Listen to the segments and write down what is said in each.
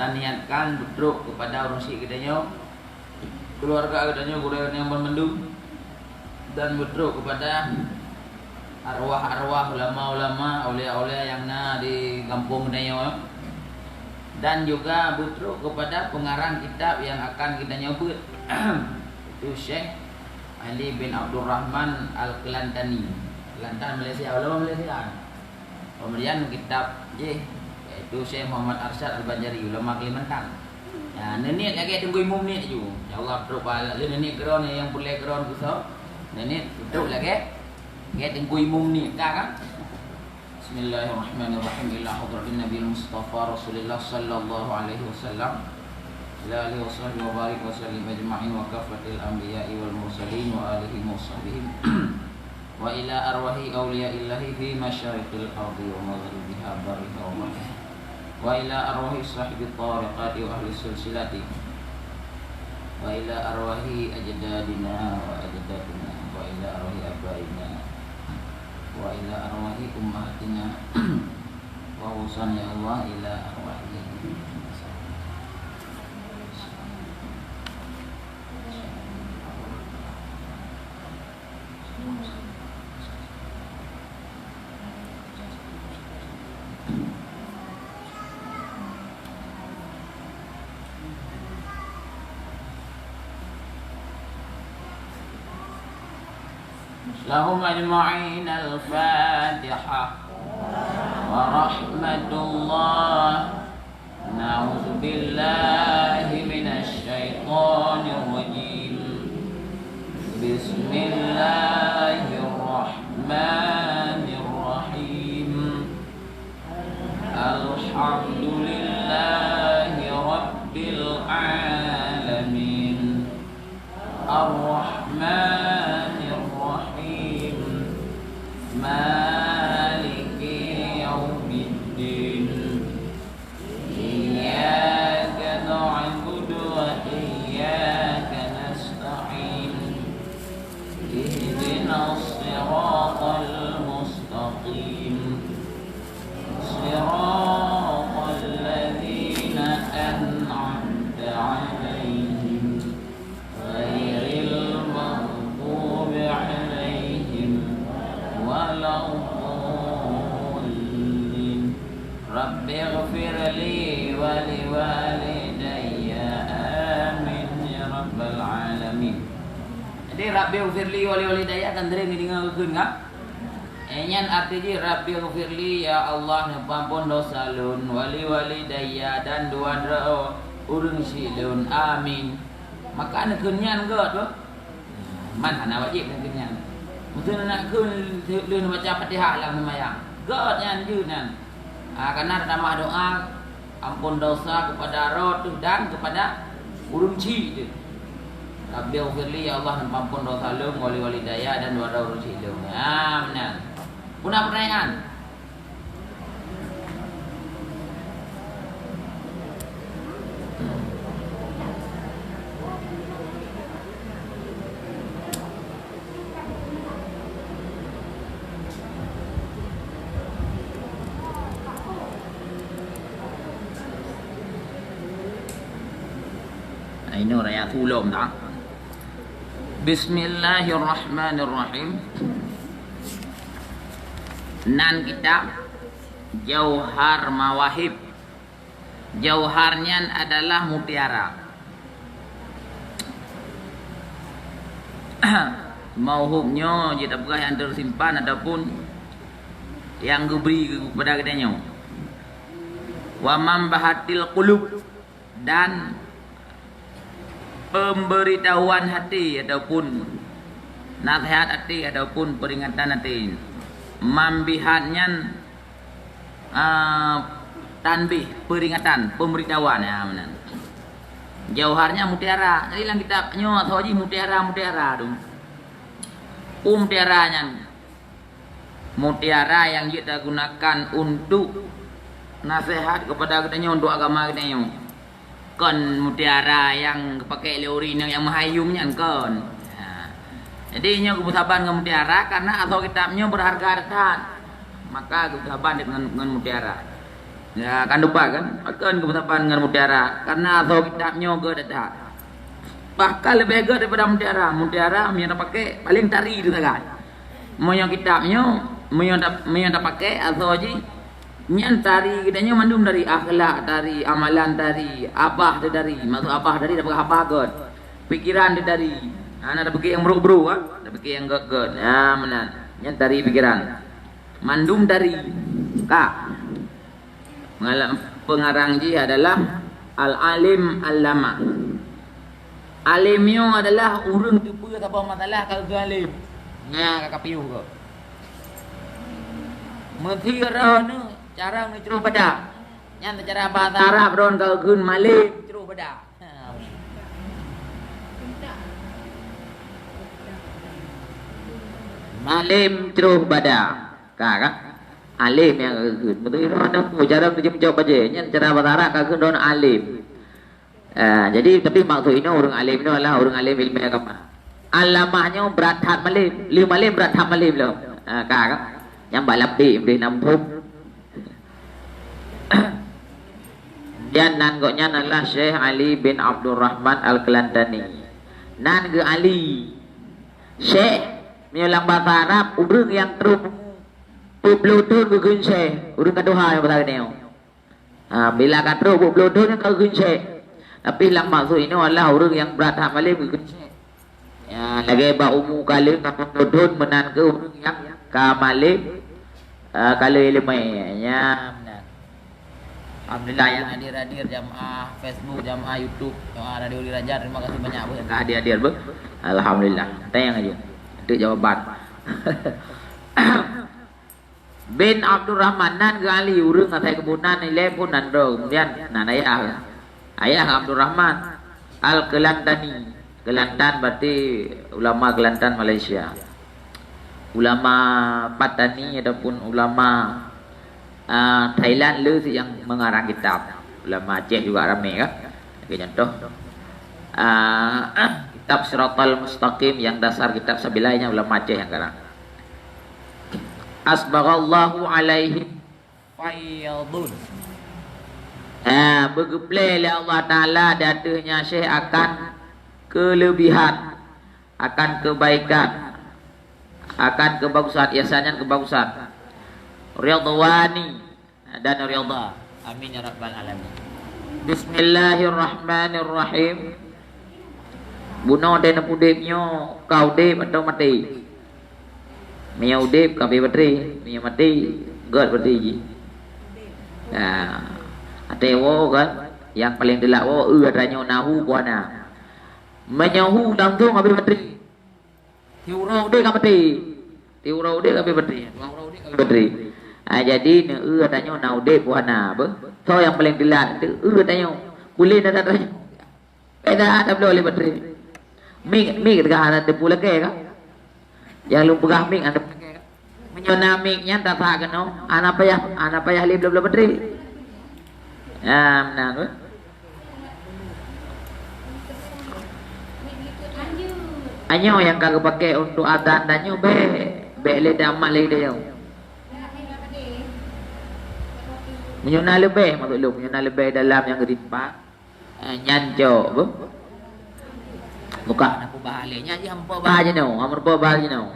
dan niatkan duduk kepada urusi kitanya, keluarga kitanya, guru yang bermendung, dan duduk kepada arwah-arwah, ulama-ulama, aulia-aulia yang di kampung kitanya, dan juga duduk kepada pengarang kitab yang akan kita nyebut itu Syekh Ali bin Abdul Rahman Al-Kelantani, Kelantan Malaysia, ulama Malaysia. Kemudian kitab yaitu Syekh Muhammad Arsyad Al-Banjari, ulama Kalimantan. Ya, nenek lagi tunggu imum ni ju. Ya Allah duduk balik nenek keron yang boleh keron besar. Nenek duduk lagi. Dia tunggu imum ni kan? Bismillahirrahmanirrahim. Ila hadratin Nabi Mustafa Rasulullah sallallahu alaihi wasallam. La alihi wasahbihi wa barik wa sallim ajma'in wa kafatil anbiya'i wal mursalin wa alihi wa sahbihi wa ila arwahi awliya'illahi fi masyariqil ardi wa maghribiha bariha wa mahriha wa ila arwahi sahibi tariqati wa ahli silsilati wa ila arwahi ajdadina wa ajdadina wa ila arwahi abaina wa ila arwahi ummahatina wa husan ya Allah ila arwahi lahum ajma'in al-Fatihah wa rahmatullah. Na'udzu billahi minasy syaithanir rajim. Bismillahirrahmanirrahim. Alhamdulillahi rabbil alamin. Ar-Rahmanir Rahim. Maliki yaumiddin. Iyyaka na'budu wa iyyaka nasta'in. Ihdinas siratal mustaqim. Siratal ladzina an'amta 'alaihim ghairil maghdubi 'alaihim waladdallin. Rabbighfirli wa liwalidayya amin ya rabbal alamin. Jadi Rabbighfirli wa liwalidayya kan dere ngingeun enggak? Enyan artinya Rabbighfirli ya Allah ngampun dosa lun wali walidayya dan dua urang silun amin. Maka ana keunyan geut tuh. Man hana wajib keunyan. Mungkin nak keun lun baca Fatihah lang semayang. Geut nyan jeunan. Karena nama doa ampun dosa kepada roh dan kepada urang ci tu. Rabbighfirli ya Allah ngampun dosa lun wali walidayya dan dua urang silun. Amin. Punya pertanyaan? Ini raya tulum tak? Bismillahirrahmanirrahim. Nan kitab Jauhar Mawahib. Jauharnya adalah mutiara. Mauhubnya kita bukan yang tersimpan ataupun yang diberi kepada katanya. Wa mambahatil qulub, dan pemberitahuan hati ataupun nasihat hati ataupun peringatan hati. Mambihatnya tanbih, peringatan, pemberitahuan ya benar. Jauharnya mutiara. Jadi dalam kitabnya Tauji mutiara dong. Mutiaranya mutiara yang kita gunakan untuk nasihat kepada kita untuk agama kita. Kan mutiara yang pakai leorin yang menghayumnya kan. Jadi nya kebutuhan dengan mutiara karena atau kitabnya berharga harta. Maka kebutuhan dengan mutiara. Ya kan lupa kan akan kebersamaan dengan mutiara karena atau kitabnya ke dadah bahkan lebih agak daripada mutiara yang pakai paling tari itu kan mau yang kitabnya mau yang tak pakai atau aja nyan tari kitanya mandum dari akhlak dari amalan dari abah dari masuk abah dari dapat apa god pikiran dari anak ada pikir yang bro ada pikir yang gak ya menan nyan tari pikiran mandum dari kak pengarang ji adalah al-alim al-lama. Alimnya adalah urang tu apa masalah kalau tu alim. Nya kakak piu ko. Mengira ni cara ngecuru pada. Nya cara bahasa Arab ron kalau gun malim ceru pada. Malim ceru pada. Kakak alim yang kegun betul ada cara menjawab aja nya cara bahasa kegun don alim jadi tapi maksud ini orang alim itu adalah orang alim ilmu agama alamahnya berat hat malim berat hat malim loh kakak yang balap di nampung dan nan goknya adalah Syekh Ali bin Abdul Rahman Al-Kelantangi nan ke Ali Syekh mengulang bahasa Arab urang yang terus Bluetooth ke gunse, urang kaduha yang bahasa neo. Bila katro Bluetooth ke gunse. Tapi lang maksud ini adalah orang yang berat hak malim ke gunse. Ya, lagi ba umu kali kapal Bluetooth menan ke orang yang ka malim kali lemai. Ya, benar. Alhamdulillah yang hadir jamaah Facebook, jamaah YouTube, jamaah Radio Diraja, terima kasih banyak bu yang hadir bu. Alhamdulillah. Tayang aja. Itu jawaban. Bin Abdul Rahman nan gali urang atai kebunan nilai pun nan do kemudian nan ayah Abdul Rahman Al-Kelantani. Kelantan berarti ulama Kelantan Malaysia, ulama Patani ataupun ulama Thailand lu yang mengarang kitab, ulama Aceh juga ramai kan. Sebagai contoh kitab Siratal Mustaqim yang dasar kitab sabilainya ulama Aceh yang garang. Asbaghallahu alaihim faydun. Bergeplay oleh Allah Ta'ala datanya Syekh akan kelebihan, akan kebaikan, akan kebagusan, iasannya kebagusan. Ridwani dan ridha. Amin ya rabbal alamin. Bismillahirrahmanirrahim. Bunuh dan pudipnya kau dip atau mati. Mia udip kabe bateri, mia mati god bateri ji. Atewo kan yang paling delak wo adanya nahu buana. Menyahu dangtung kabe bateri. Tiurau de kabe bateri. Bateri. Jadi ne adanya nahu de buana be. So yang paling delak tu adanya boleh dah tanya. Ada boleh bateri. Mi ketika ada te pula ke kan. Yang lu pegang mik anda menyona miknya tak tak kena anak payah li belum bateri menang anyo yang kagak pakai untuk adzan danyo be le damak le dia menyona lebih maksud lu menyona lebih dalam yang kerimpa nyanjo bu bukan aku bahalanya aja hampa bahaja no amar pa bahaja no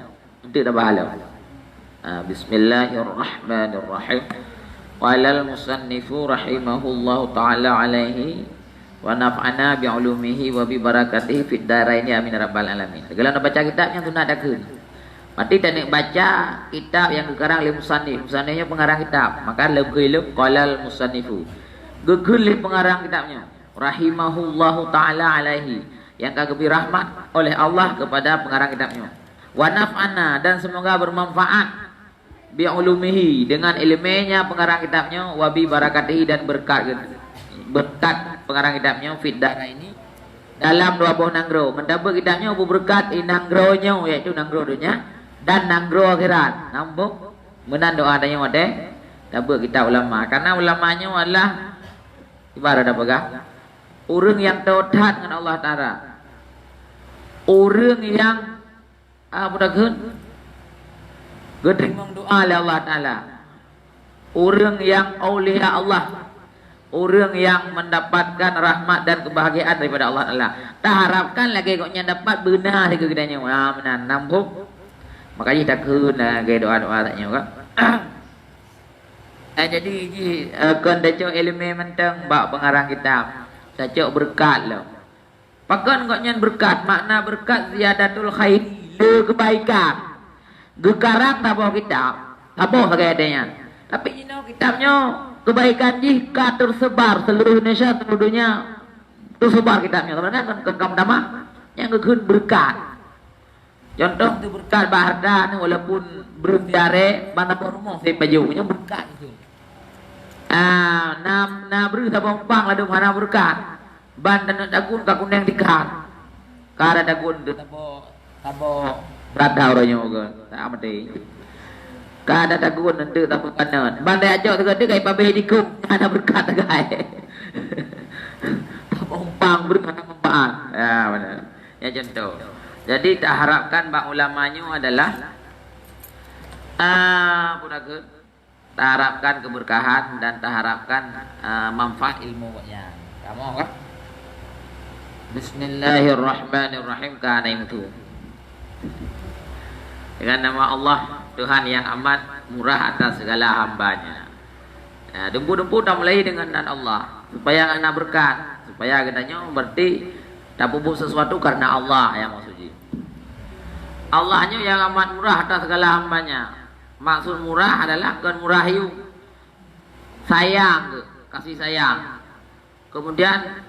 untuk dah bahala bismillahirrahmanirrahim walal musannifu rahimahullahu taala alaihi wa naf'ana bi ulumihi wa bi barakatihi fid daraini amin rabbal alamin. Kalau nak baca kitabnya tu nak dakeun mati tak nak baca kitab yang dikarang oleh musannifnya pengarang kitab maka lebih qalal musannifu gegel pengarang kitabnya rahimahullahu taala alaihi yang kagak rahmat oleh Allah kepada pengarang kitabnya. Wa naf'ana dan semoga bermanfaat bi ulumihi dengan ilmunya pengarang kitabnya wa bi barakatihi dan berkat pengarang kitabnya fiddah ini dalam dua buah nanggro. Mendapat kitabnya berkat nanggronya yaitu nanggro dunia dan nanggro akhirat. Nampak menan doa adanya wade dapat kitab ulama karena ulamanya adalah ibarat apa gak? Orang yang tauhid dengan Allah Ta'ala, orang yang mudah gedeng doa oleh Allah Ta'ala, orang yang aulia Allah, orang yang mendapatkan rahmat dan kebahagiaan daripada Allah Taala. Tak harapkan lagi koknya dapat benar di kedanya. Benar nampuk. Makanya tak kena ke doa-doa taknya kan. Jadi kan daco elemen mentang bak pengarang kitab. Daco berkat lo. Pakan koknya berkat, makna berkat ziyadatul khair, kebaikan. Gekarang taboh kitab, taboh adanya. Tapi you know, kitabnya kebaikan jika tersebar seluruh Indonesia, seluruh dunia tersebar kitabnya. Teman kan kekam nama yang kekun berkat. Contoh tu berkat Baharda ni walaupun berbiare mana pun rumah saya bajunya berkat itu. Na beri tabung pang ladu mana berkat. Ban dan dagun kakun yang dikat. Kara dagun tu tabo berada orangnya kan. Tak mati. Kada dagun nanti tabo kanan. Ban dia ajak tu dia kai pabe dikum ada berkat gai. Tabung pang berkat manfaat. Ya benar. Ya contoh. Jadi tak harapkan bak ulamanya adalah tak harapkan keberkahan dan tak harapkan manfaat ilmunya. Kamu kan? Bismillahirrahmanirrahim kana itu. Dengan nama Allah Tuhan yang amat murah atas segala hambanya. Ya, dempu-dempu dah mulai dengan dan Allah supaya anak berkat, supaya katanya berarti tak bubuh sesuatu karena Allah yang maksudnya. Allahnya yang amat murah atas segala hambanya. Maksud murah adalah kan murahiu, sayang, kasih sayang. Kemudian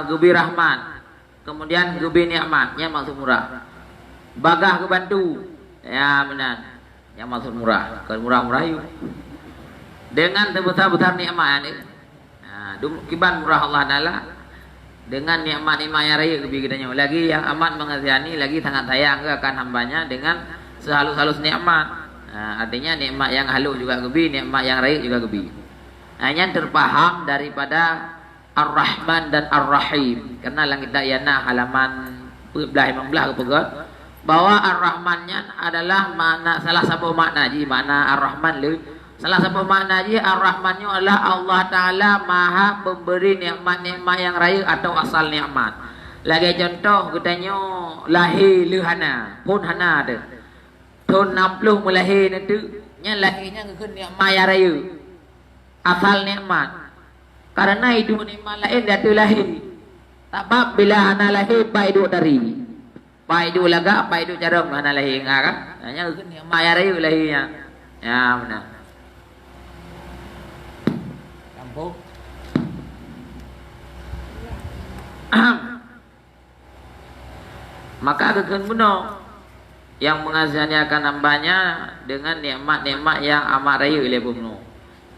gebi rahmat, kemudian gebi nikmat, yang maksud murah. Bagah kebantu, ya benar, yang maksud murah. Kan murah-murahiu dengan sebesar-besar nikmat ini. Nah, kiban murah Allah adalah dengan nikmat-nikmat yang raya kebiginannya. Lagi yang amat mengasihani, lagi sangat sayang akan hambanya dengan sehalus-halus nikmat. Artinya nikmat yang halus juga gebi, nikmat yang raya juga gebi. Hanya terpaham daripada Ar-Rahman dan Ar-Rahim. Karena lang kita yana halaman belah 15 kepegat bahwa Ar-Rahmannya adalah makna salah satu makna ji makna Ar-Rahman le. Salah satu makna ji Ar-Rahmannya adalah Allah Ta'ala maha pemberi nikmat-nikmat yang raya atau asal nikmat. Lagi contoh katanya lahir lehana pun hana ada. Tahun 60 melahir nanti nya lahirnya ke nikmat yang raya. Asal nikmat. Karena hidup nikmat lain dia tu lahir. Sebab bila hana lahir pai hidup dari. Pai hidup laga, pai hidup jarum hana lahir kan. Hanya ke nikmat yang raya lahirnya. Ya benar. Maka akan benar yang mengasihaniakan hambanya dengan nikmat-nikmat yang amat raya oleh bumno,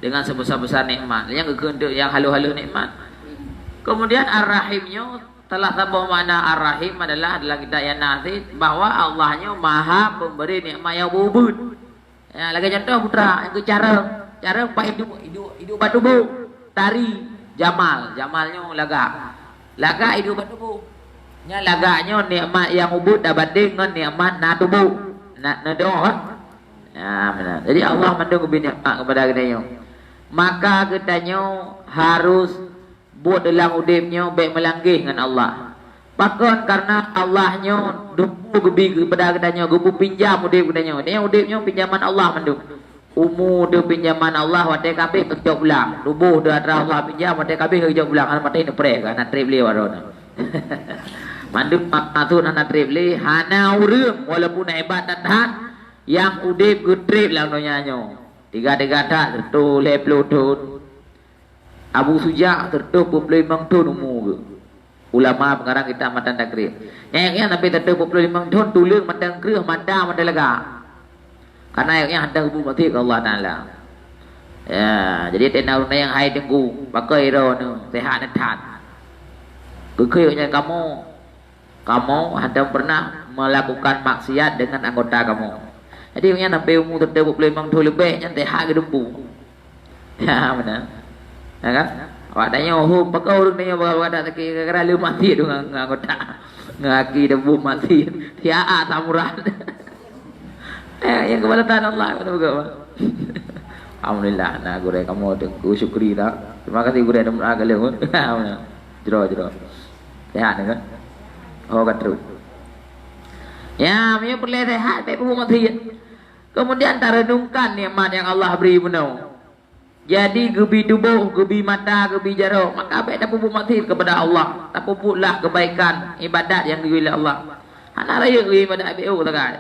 dengan sebesar-besar nikmat yang kegenduk yang halu-halu nikmat. Kemudian Ar-Rahimnya telah tahu makna Ar-Rahim adalah kita yang nasi bahwa Allahnya maha pemberi nikmat yang bubut. Ya, lagi contoh putra yang cara pak hidup batu bu tari jamalnya laga hidup batu bu nya laganya nikmat yang ubud dapat dengan nikmat na tubuh na doh. Ya benar. Jadi Allah mendung nikmat kepada kita. Maka kitanya harus buat dalam udipnya baik melanggih dengan Allah. Pakon karena Allahnya dubu gebi kepada kitanya, gubu pinjam udip kitanya. Dia udipnya pinjaman Allah mendung. Dia pinjaman Allah watai kabeh kerja ulang. Dubuh dia Allah pinjam watai kabeh kerja ulang. Ana mati ne pre kan trip li warona. Manduk maktun anak trip li hana urang walaupun hebat dan tahan yang udip getrip lang nonyanyo. Tiga-tiga tak tertu leplutun. Abu Suja tertu 25 tahun umur. Ulama pengarang kita matan takrib. Yang tapi tertu 25 tahun tulang matan kreuh manda matan lega. Karena yang hendak hubung mati ke Allah Ta'ala. Ya, jadi tenau yang hai tenggu pakai ro nu sehat dan tahan. Kekayanya kamu hendak pernah melakukan maksiat dengan anggota kamu. Jadi yang sampai umur tertentu 25 tahun lebih yang sehat ke dempu. Ya benar. Ya kan? Awak tanya pakai orang tanya bawa ada kira-kira lu mati dengan anggota. Ngaki debu mati. Tiaa samuran. Yang kepada Allah kata begitu. Alhamdulillah nah gure kamu tu ku syukuri dah. Terima kasih gure dah agak lewat. Jero. Sehat kan? Oh katru. Ya, punya perlu sehat baik pun mati. Kemudian terenungkan nikmat yang Allah beri benar. Jadi gebi tubuh, gebi mata, gebi jaro, maka baik dah pupuk mati kepada Allah. Tak pupuklah kebaikan ibadat yang diberi Allah. Anak raya ibadat BO tak kan?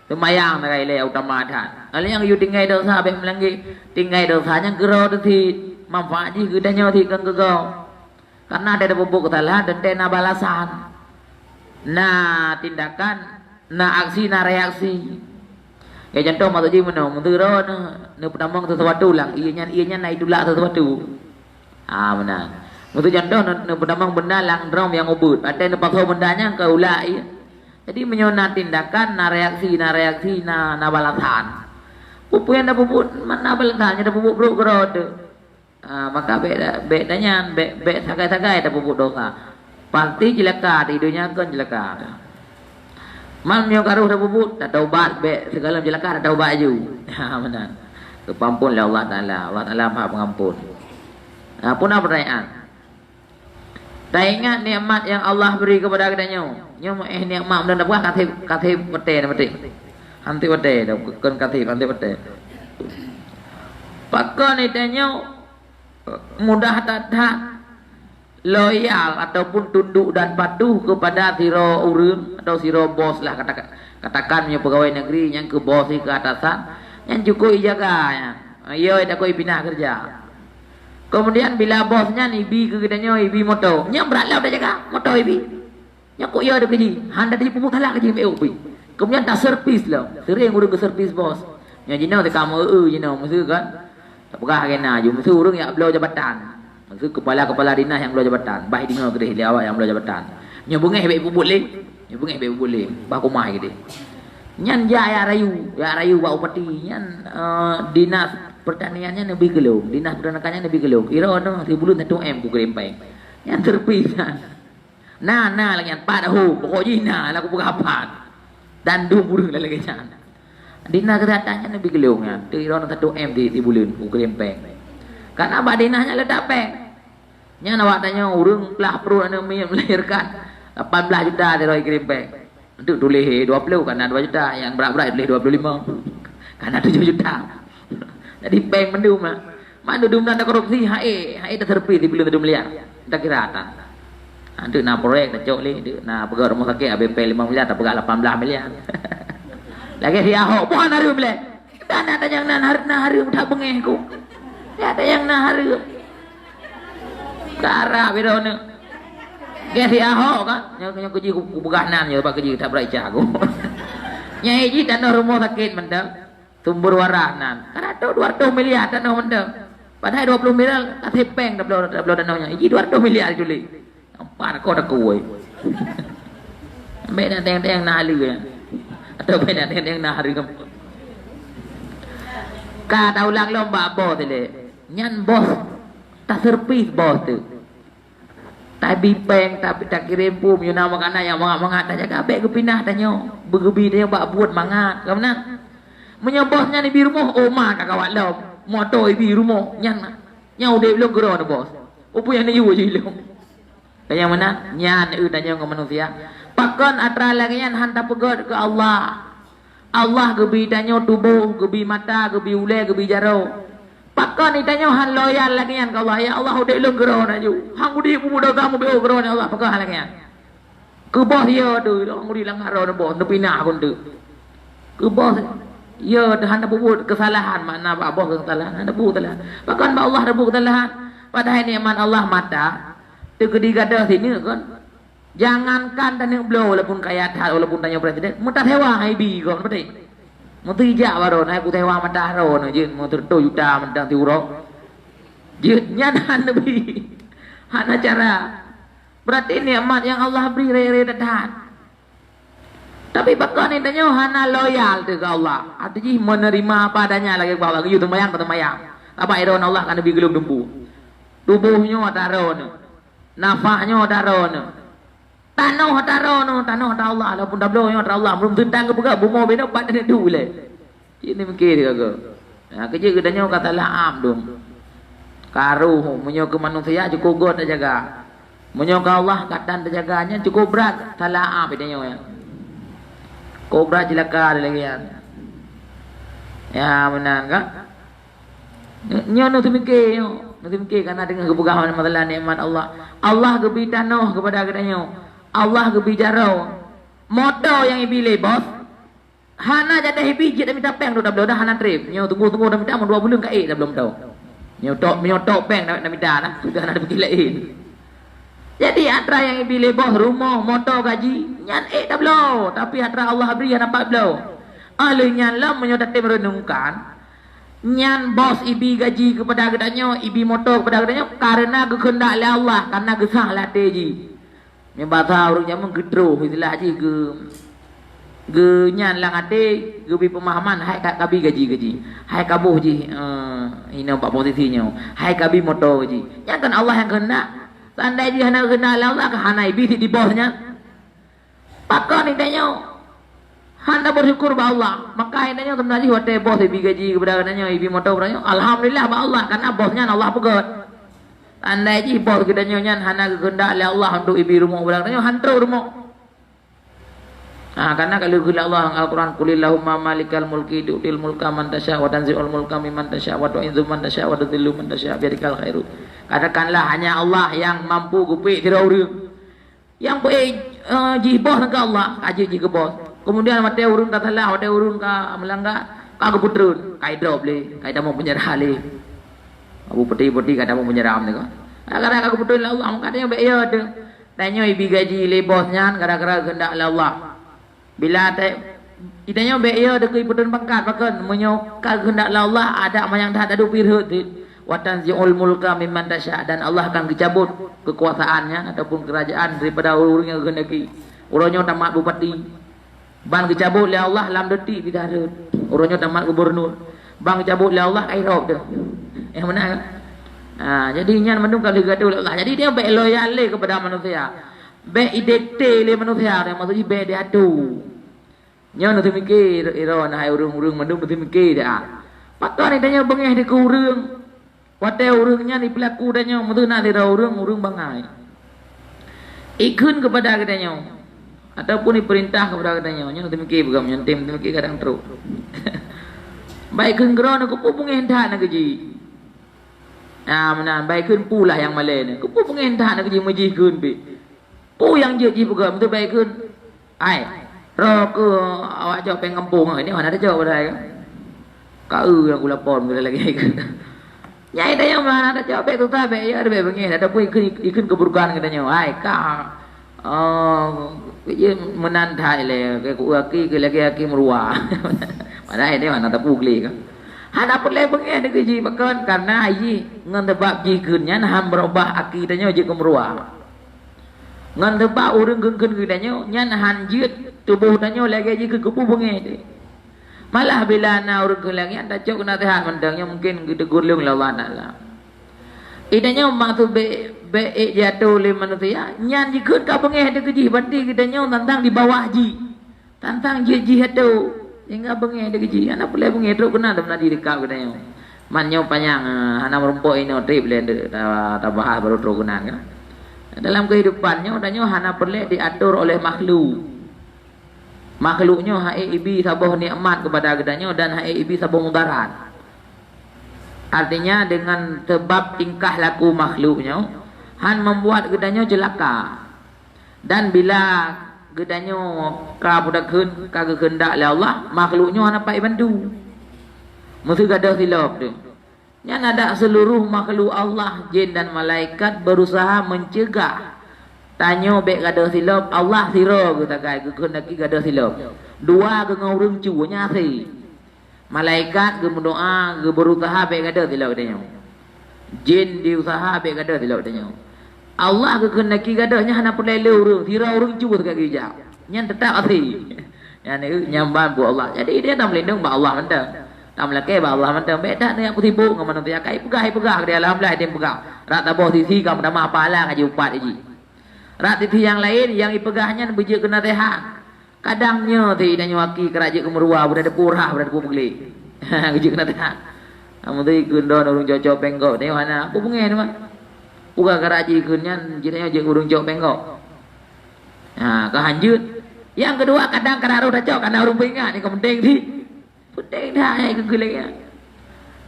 Semayang tak kan utama dah. Kalau yang you tinggal dosa baik melanggi, tinggal dosanya gero tu ti manfaat ji gedanya ti kan gegau. Karena ada pupuk kesalahan dan ada balasan. Nah tindakan, nah aksi, nah reaksi. Ya contoh maksud dia mana? Mentera na pertama sesuatu lah. Ianya naik dulak sesuatu. Benar. Maksud contoh na pertama benda lang drum yang ubud. Ada na pakau bendanya ke ulak iya. Jadi menyona tindakan, na reaksi, na balasan. Pupu yang dah pupuk, mana balasannya dah pupuk bro kerod. Maka bedanya sagai-sagai dah pupuk dosa. Pasti jelaka, tidurnya kan jelaka. Mal yang karuh dah bubut, dah taubat, segala jelaka dah taubat je. Benar. Kepampunlah Allah Taala. Allah Taala Maha Pengampun. Punah pertanyaan. Tak ingat nikmat yang Allah beri kepada katanya. Nyo nikmat benar buah katib pete mati. Hanti pete dah kan katib hanti pete. Pakon itanya mudah tak loyal ataupun tunduk dan patuh kepada siro urun atau siro bos lah katakan punya pegawai negeri yang ke bos ke atasan yang cukup jaga ya yo dah koi pindah kerja. Kemudian bila bosnya ibi ke kitanya ibi moto nya beratlah dah jaga moto ibi nya kok yo ada kerja handa di pupuk talak kerja POP. Kemudian tak servis lah sering urang ke servis bos nya jino te kamu jino mesti kan tak pegah kena ju mesti urang ya belau jabatan. Maksud kepala dinas yang belah jabatan, baik dengar ke dia awak yang belah jabatan. Nya bengeh baik bubut le. Nya bengeh baik bubut le. Bah kumai ke dia. Nyan ya rayu bau peti nyan dinas pertaniannya lebih gelung, dinas peternakannya lebih gelung. Kira ono 10 M ku kerempeng. Nyan terpisan. Nah lagi nyan padahu, pokoknya aku pegapat. Dan 2 burung lagi nyan. Dinas kesehatannya lebih gelung ya. Kira ono 1 M di bulan ku kerempeng. Karena badinahnya ledak peng. Nya awak tanya urang belah perut ana melahirkan 18 juta dia roi kirim peng. Untuk tulis 20 karena 2 juta, yang berat-berat tulis 25. Karena 7 juta. Jadi peng mendu mah. Mana dum nak korupsi HE dah terpi di belum miliar. Tak kira atan. Antu na proyek dah cok le, na pegawai rumah sakit ABP 5 miliar tak pegawai 18 miliar. Lagi si Ahok bukan hari boleh. Dan ada yang na hari dah bengeh ku. Ada yang na hari Kara bedone. Ge si Ahok kan, nya kerja ku beganan je pak kerja tak berai jago. Nya hiji tanah rumah sakit mendang. Tumbur waranan. Karena tu 200 miliar tanah mendang. Padahal 20 miliar kasih peng dah belum tanahnya. Hiji 200 miliar juli. Ampar kau dah kuai. Beda teng-teng na hari ya. Atau beda teng-teng na hari kan. Ka daulang lomba bos le. Nyan bos tak servis bos tu. Tapi peng tapi tak kirim pun you nama kana yang mangat tak jaga baik ke pindah tanya bergebi dia bak buat mangat ke mana menyo bosnya ni bi rumah oma ka kawat lo moto bi rumah nyan nyau de belum gero na bos opo yang ni you je lo kaya mana nyan tanya ke manusia pakon atra lagi nyan hanta pegod ke Allah gebi tanya tubuh gebi mata gebi ule gebi jaro. Pakon itanya han loyal lagi kan Allah ya Allah udah lu gero na ju. Hang udi pu muda kamu beo gero na Allah pakon lagi kan. Ke bos ya tu hang udi lang haro na bos nepina kon tu. Ke bos ya han pu kesalahan mana pak bos kesalahan ada pu salah. Pakon ba Allah ada pu kesalahan. Padahal nikmat Allah mata tu kedigada sini kan. Jangankan tanya beliau walaupun kaya hal walaupun tanya presiden, muta hewa haibi kon betul. Mesti jak baru naik ku tewa madah ro no je mo 2 juta mendang ti uro. Je nyanan lebih. Hana cara. Berarti nikmat yang Allah beri re dadan. Tapi bakal ni tanya hana loyal tu ke Allah. Artinya menerima apa adanya lagi bawa lagi temayang temayang. Apa iron Allah kan lebih gelung dembu. Tubuhnya taro no. Nafahnya taro no. Tanah tarono tanah ta Allah walaupun dah blow ta Allah belum tentang ke pegak bumo beno pat ni du le. Ini mungkin dia ke. Kerja gedanya kata laam dong. Karuh menyo ke manusia cukup god terjaga. Menyo ke Allah katan terjaganya cukup berat. Talaam bedanya ya. Kobra celaka lagi ya. Ya benar kan? Nyo nu mikir nyo. Nu mikir karena dengan kepegahan masalah nikmat Allah. Allah gebita noh kepada gedanya. Allah gebicara. Moto yang ibile bos. Hana jadi hibijit dah minta peng dah belum dah hana trip. Nyo tunggu dah minta mau 2 bulan ke dah belum tahu. Nyo tok peng dah minta dah. Sudah ada pergi lain. Jadi atra yang ibile bos rumah moto gaji nyan dah belum. Tapi atra Allah beri yang dapat belum. Alih nyan lah menyo dah merenungkan. Nyan bos ibi gaji kepada gedanya, ibi moto kepada gedanya karena kehendak Allah, karena gesah lah teji. Ni bahasa orangnya menggedruh istilah haji ge nyan lang ate ge bi pemahaman hai kabi gaji hai kabuh ji ini pak posisinya hai kabi moto ji nyan kan Allah yang kehendak tandai dia hana kehendak Allah ke hana ibi di bawahnya pakon intanya hana bersyukur ba Allah maka intanya teman ji hote bos ibi gaji kepada katanya ibi moto katanya alhamdulillah ba Allah karena bosnya Allah pegot. Andai ji bos kita nyonya hana kehendak Allah untuk ibi rumah belakangnya hantu rumah. Karena kalau gula Allah Al-Quran kulillahumma malikal mulki tu'til mulka man tasya wa tanzi'ul mulka mimman tasya wa tu'izzu man tasya wa tudhillu man tasya biadikal khairu. Katakanlah hanya Allah yang mampu gupik tira urang. Yang boleh ji bos ke Allah, kaji ji ke bos. Kemudian mate urang kata lah, mate urang ka melanggar ka keputrun, kai drop le, kai dah mau penyerah le. Abu peti-peti kata mau menyeram ni kan. Kadang-kadang aku betul Allah, katanya baik ya tu. Tanya ibi gaji le bosnya, kadang-kadang kehendak Allah. Bila itanya baik ya tu ke betul pangkat pakan menyo kehendak Allah ada yang dah ada pirhut wa tanzi'ul mulka mimman tasya dan Allah akan dicabut kekuasaannya ataupun kerajaan daripada orang yang kehendaki. Orangnya tamat bupati. Bang dicabut oleh Allah lam detik tidak ada. Orangnya tamat gubernur. Bang dicabut oleh Allah airop tu. Yang mana kan? Jadinya menung kalau kata Allah. Jadi dia baik loyal kepada manusia. Baik idekte le manusia. Yang maksudnya baik dia tu. Nyo nanti mikir iro nah urung-urung menung nanti mikir dia. Patut ni tanya bengeh di urung. Wate urungnya ni pelaku dia nyo mutu nak dia urung bangai. Ikun kepada katanya. Ataupun diperintah kepada katanya. Nyo nanti mikir bukan menyentim nanti mikir kadang teruk. Baik kenggeron aku pun hendak nak gaji. Mana baik kun pulah yang malai ni. Ku pun hendak nak gaji majih kun be. Pu yang je program tu baik kun. Ai. Ro ke awak jawab pengampung ni mana ada jawab dah kan. Kau yang aku lapor ke lagi kan. Nyai dah yang mana ada jawab tu tak baik ya ada baik bengih ada pun ikut keburukan katanya. Ai ka dia menandai le ke ku aki ke lagi meruah. Mana ini mana tak pugli kan. Hana perlu bengih ada gaji makan karena haji ngan tebak jikunnya ham berubah akidanya je kemeruah. Ngan tebak urang gengkeun gedanya nyan hanjit tubuh tanya lagi je ke kepu bengih de. Malah bila na urang lagi anda cok kena tahan mendangnya mungkin ditegur leung Allah Taala. Idanya maksud be jatuh le manusia nyan jikun ka bengih ada gaji berarti gedanya tantang di bawah ji. Tantang ji tu. Hingga bengih ada gaji. Anak boleh bengih teruk kena dah diri kau katanya. Manyo panjang anak merumpok ini trip le tabah baru teruk kena kan. Dalam kehidupannya udahnya hana perlu diatur oleh makhluk. Makhluknya hai ibi sabah nikmat kepada gedanya dan hai ibi sabah mudarat. Artinya dengan sebab tingkah laku makhluknya han membuat gedanya celaka. Dan bila gedanya ka budakeun ka kehendak oleh Allah makhluknya hana pai bantu mesti gadah silap tu nya ada seluruh makhluk Allah jin dan malaikat berusaha mencegah tanyo bek gadah silap Allah sira kita kai kehendaki gadah silap dua ke ngurung cuanya si malaikat ge berdoa ge berusaha bek gadah silap dia jin diusaha bek gadah silap dia Allah kehendaki gadahnya hana perlu urang tira urang cuba dekat gereja nyan tetap asli yang ni nyamban bu Allah jadi dia tak melindung ba Allah mentang tak melake ba Allah mentang beda ni aku sibuk dengan manusia kai pegah dia alhamdulillah dia pegah rak tabah sisi kam dah mah pahala ngaji upat ji rak sisi yang lain yang ipegahnya beje kena tehan kadangnya ti dan nyaki keraja kemerua berada purah berada pugli geje kena tehan Amun tu ikun don urung cocok penggok tengok hana. Apa bungai tu mah? Bukan karaji ikunnya jenanya je urung cocok penggok. Nah, kehanjut. Yang kedua kadang kararu dah cocok kadang urung pengat ni penting di. Penting dah ikun lagi.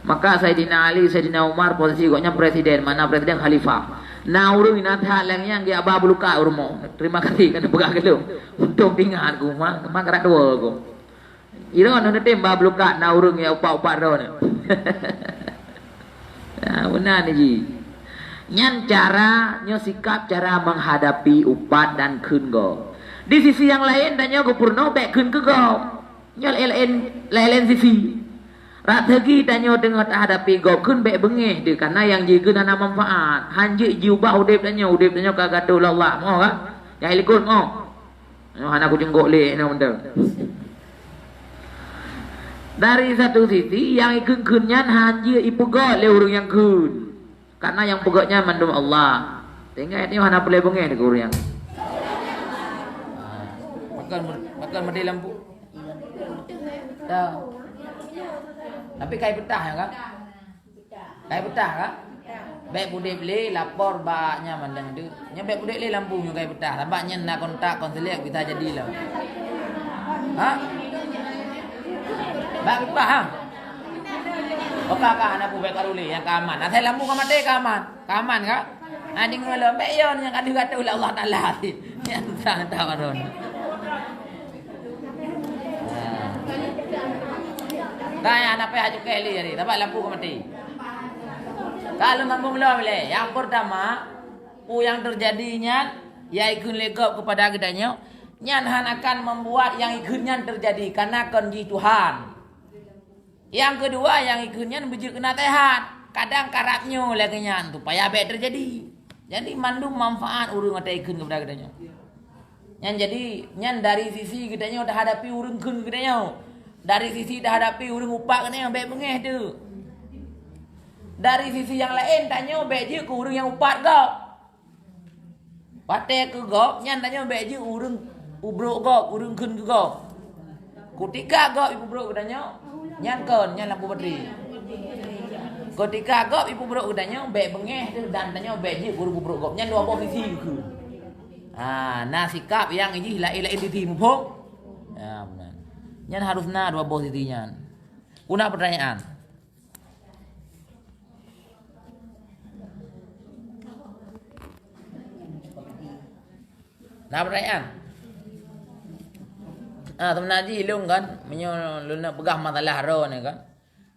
Maka Sayyidina Ali, Sayyidina Umar posisi koknya presiden, mana presiden khalifah. Nah urung ina tha lang yang dia aba buluka urmo. Terima kasih kerana pegang gelum. Untung pingat ku mah kerak dua ku. Ira nak tembak buluka na urung ya upak-upak ro ni. Nah, benar ni ji. Nyan cara nyo sikap cara menghadapi upat dan keun go. Di sisi yang lain dan nyo gupurno bek keun ke go. Nyo lain sisi. Rategi dan nyo tengok hadapi go keun bek bengeh de karena yang ji keun ana manfaat. Hanji ji ubah udip dan nyo kagak do Allah mo ka. Ya ilikun mo. Nyo hana ku jenggok le no benda. Dari satu sisi yang ikun-kunnya hanya ipegok le urang yang kun. Karena yang pegoknya mandum Allah. Tinggal ini hana boleh bengeh de urang yang. Makan mati lampu. Dah. Tapi kai petah ya kan? Kai petah kan? Baik budek le lapor baknya mandang tu. Nya baik budek le lampu nyu kai petah. Tabaknya nak kontak konselek kita jadilah. Ha? Bak paham. Okakah anak pu bekaruli yang keaman. Nah, saya lampu kamate keaman. Keaman kah? Adi ngelo mek yo yang kadu kata oleh Allah Taala. Yang tak tawaron. Tanya anak pe haju keli jadi, tapi lampu kamate. Kalau ngambung lo boleh. Yang pertama, yang terjadinya ya ikun legop kepada gedanya. Nyan akan membuat yang ikunnya terjadi karena konji Tuhan. Yang kedua yang ikunnya bujur kena tehat. Kadang karapnya lagi nyan tu payah baik terjadi. Jadi mandum manfaat urung ada ikun kepada gedanya. Nyan jadi nyan dari sisi gedanya dah hadapi urung kun gedanya. Dari sisi dah hadapi urung upak gedanya baik bengeh tu. Dari sisi yang lain tanya baik je ke urung yang upat kau. Pate ke gop nyan tanya baik je urung ubruk gop urung kun ke gop. Ketika gop ibu bruk gedanya nyan kon nyan lampu bateri. Ketika gop ibu bruk gedanya baik bengeh tu dan tanya baik je urung ubruk gop nyan dua posisi ke. Nah sikap yang ini lain entiti mumpung. Ya benar. Nyan harusnya dua posisinya. Kuna pertanyaan. Nah pertanyaan. Teman Haji ilung kan, lu nak pegah masalah ro ni kan.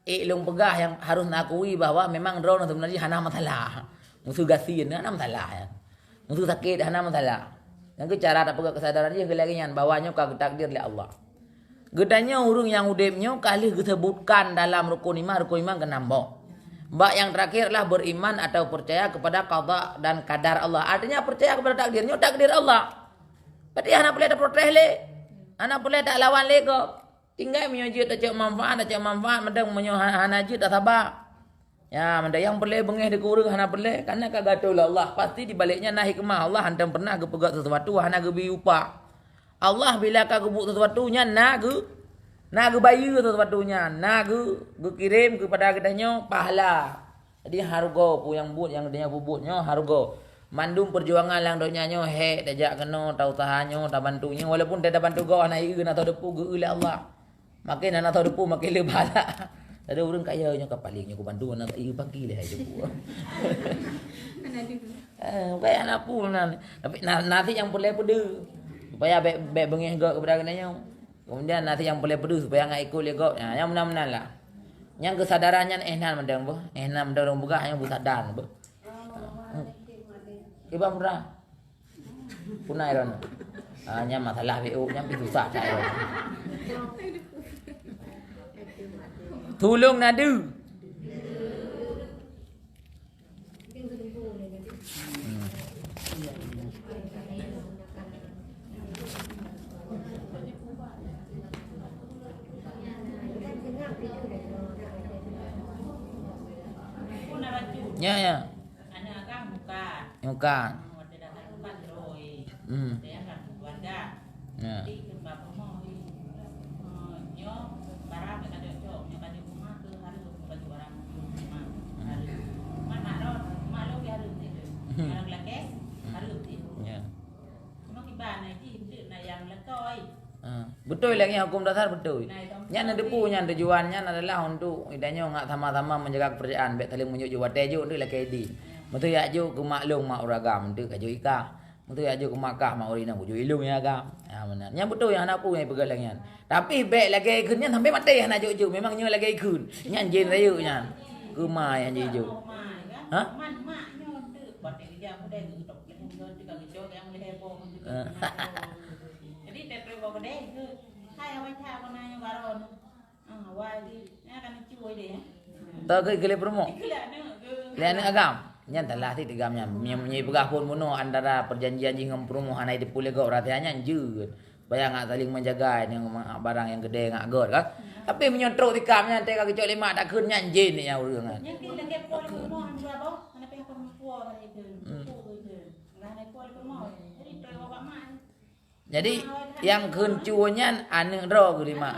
Ilung pegah yang harus nakui bahwa memang ro teman Haji hana masalah. Musuh gasin hana masalah ya. Musuh sakit hana masalah. Yang cara tak pegah kesadaran dia lagi yang bawanya ka takdir oleh Allah. Gedanya urung yang udipnya kali disebutkan dalam rukun iman ke-6. Mbak yang terakhir lah beriman atau percaya kepada qada dan kadar Allah. Artinya percaya kepada takdirnya takdir Allah. Berarti anak boleh tak protes le. Anak boleh tak lawan le ko. Tinggal menyujud tak cak manfaat mendang menyohanaji tak sabar. Ya, mendang yang boleh bengeh di kurung anak boleh karena kagatul Allah. Pasti di baliknya nah hikmah Allah hantam pernah gepegat sesuatu hana gebi upah. Allah bila ka gebuk sesuatunya nak bayu sesuatunya nak kirim kepada gedanya pahala. Jadi harga pu yang but yang gedanya bubutnya harga. Mandum perjuangan lang donyanya he tajak kena tau usahanyo ta bantunya walaupun tak bantu kau anak ieu na tau depu ge oleh Allah. Makin anak tau depu makin le bala. Ada urang kaya nya kapalingnya ku bantu anak ieu pagi le hai depu. Kayak anak pu tapi nanti yang boleh pedu supaya baik bengeh gak kepada kenanya. Kemudian nanti yang boleh pedu supaya enggak ikut le gak. Nah, yang benar-benar lah. Yang kesadarannya ehnan mendang boh. Ehnan mendang buka yang sadar boh. Iba murah. Punai ron. Hanya masalah BO nya susah cak ron. Tulung nadu. Ya. Bukan. Ya. Betul lagi hukum dasar betul. Yang depunya tujuannya adalah untuk idanya nggak sama-sama menjaga kepercayaan, baik saling menunjuk watejo itu lah kedi. Betul ya jo ke maklum mak uragam itu kajo ika. Betul ya jo ke Makkah mak urina kujo ilung ya agam. Ya benar. Yang betul yang anak pu yang pegal lagi. Tapi baik lagi ikunnya sampai mati anak jo memangnya lagi ikun. Yang jin rayu nya. Ke mai yang jo. Hah? Jadi dari bawa kedai itu, saya awak cakap mana yang baron, awal di, kan cuy deh. Tak ke gele promo. Kira Lian agam. Nyan telah ti tigamnya. Menyi pegah pun muno antara perjanjian jingam promo hanai di pule go ratianya jeut. Bayang ngak saling menjaga yang barang yang gede ngak god kan. Tapi menyotrok tikamnya teh kaki cok lima tak keun nyan jin ni yang urang kan. yang kita lagi pol promo han berapa? Mana pihak promo hari itu, nggak ada pol promo. Jadi dari bawa mana? Jadi yang keun cuanya anu ro ke lima.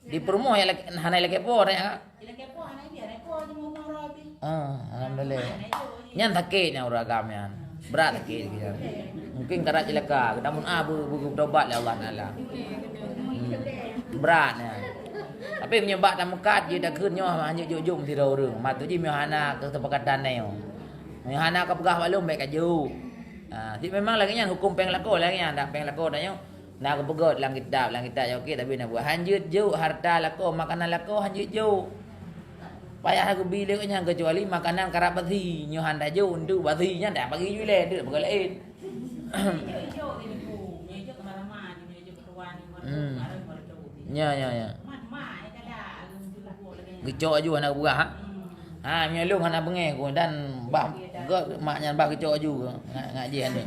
Di promo yang hanai lagi po ya. Lagi pol hanai biar pol cuma mau rapi. Alhamdulillah. Nyan sakit yang uragam yan. Berat sakit gitu. Mungkin karena celaka, namun buku tobat lah Allah Taala. Berat ya. Tapi menyebab tamukat je dah keunyo hanya jujum ti reurung. Mat tu je mihana ke sepakatan neo. Mihana ka pegah walum baik kaju. Si memang lagi nyan hukum peng lako lagi nyan dak peng lako dah nyo. Nak pegot lang kitab okey tapi nak buat hanjut ju harta lako makanan lako hanjut ju. Payah aku bilik nya kecuali makanan karap bathi nyo handa ju untuk bathi nya dak bagi ju le dak bagi lain. Ya. Kecok ju anak buah. Menyelung anak bengeh ku dan bah maknya bah kecok ju ngaji ande.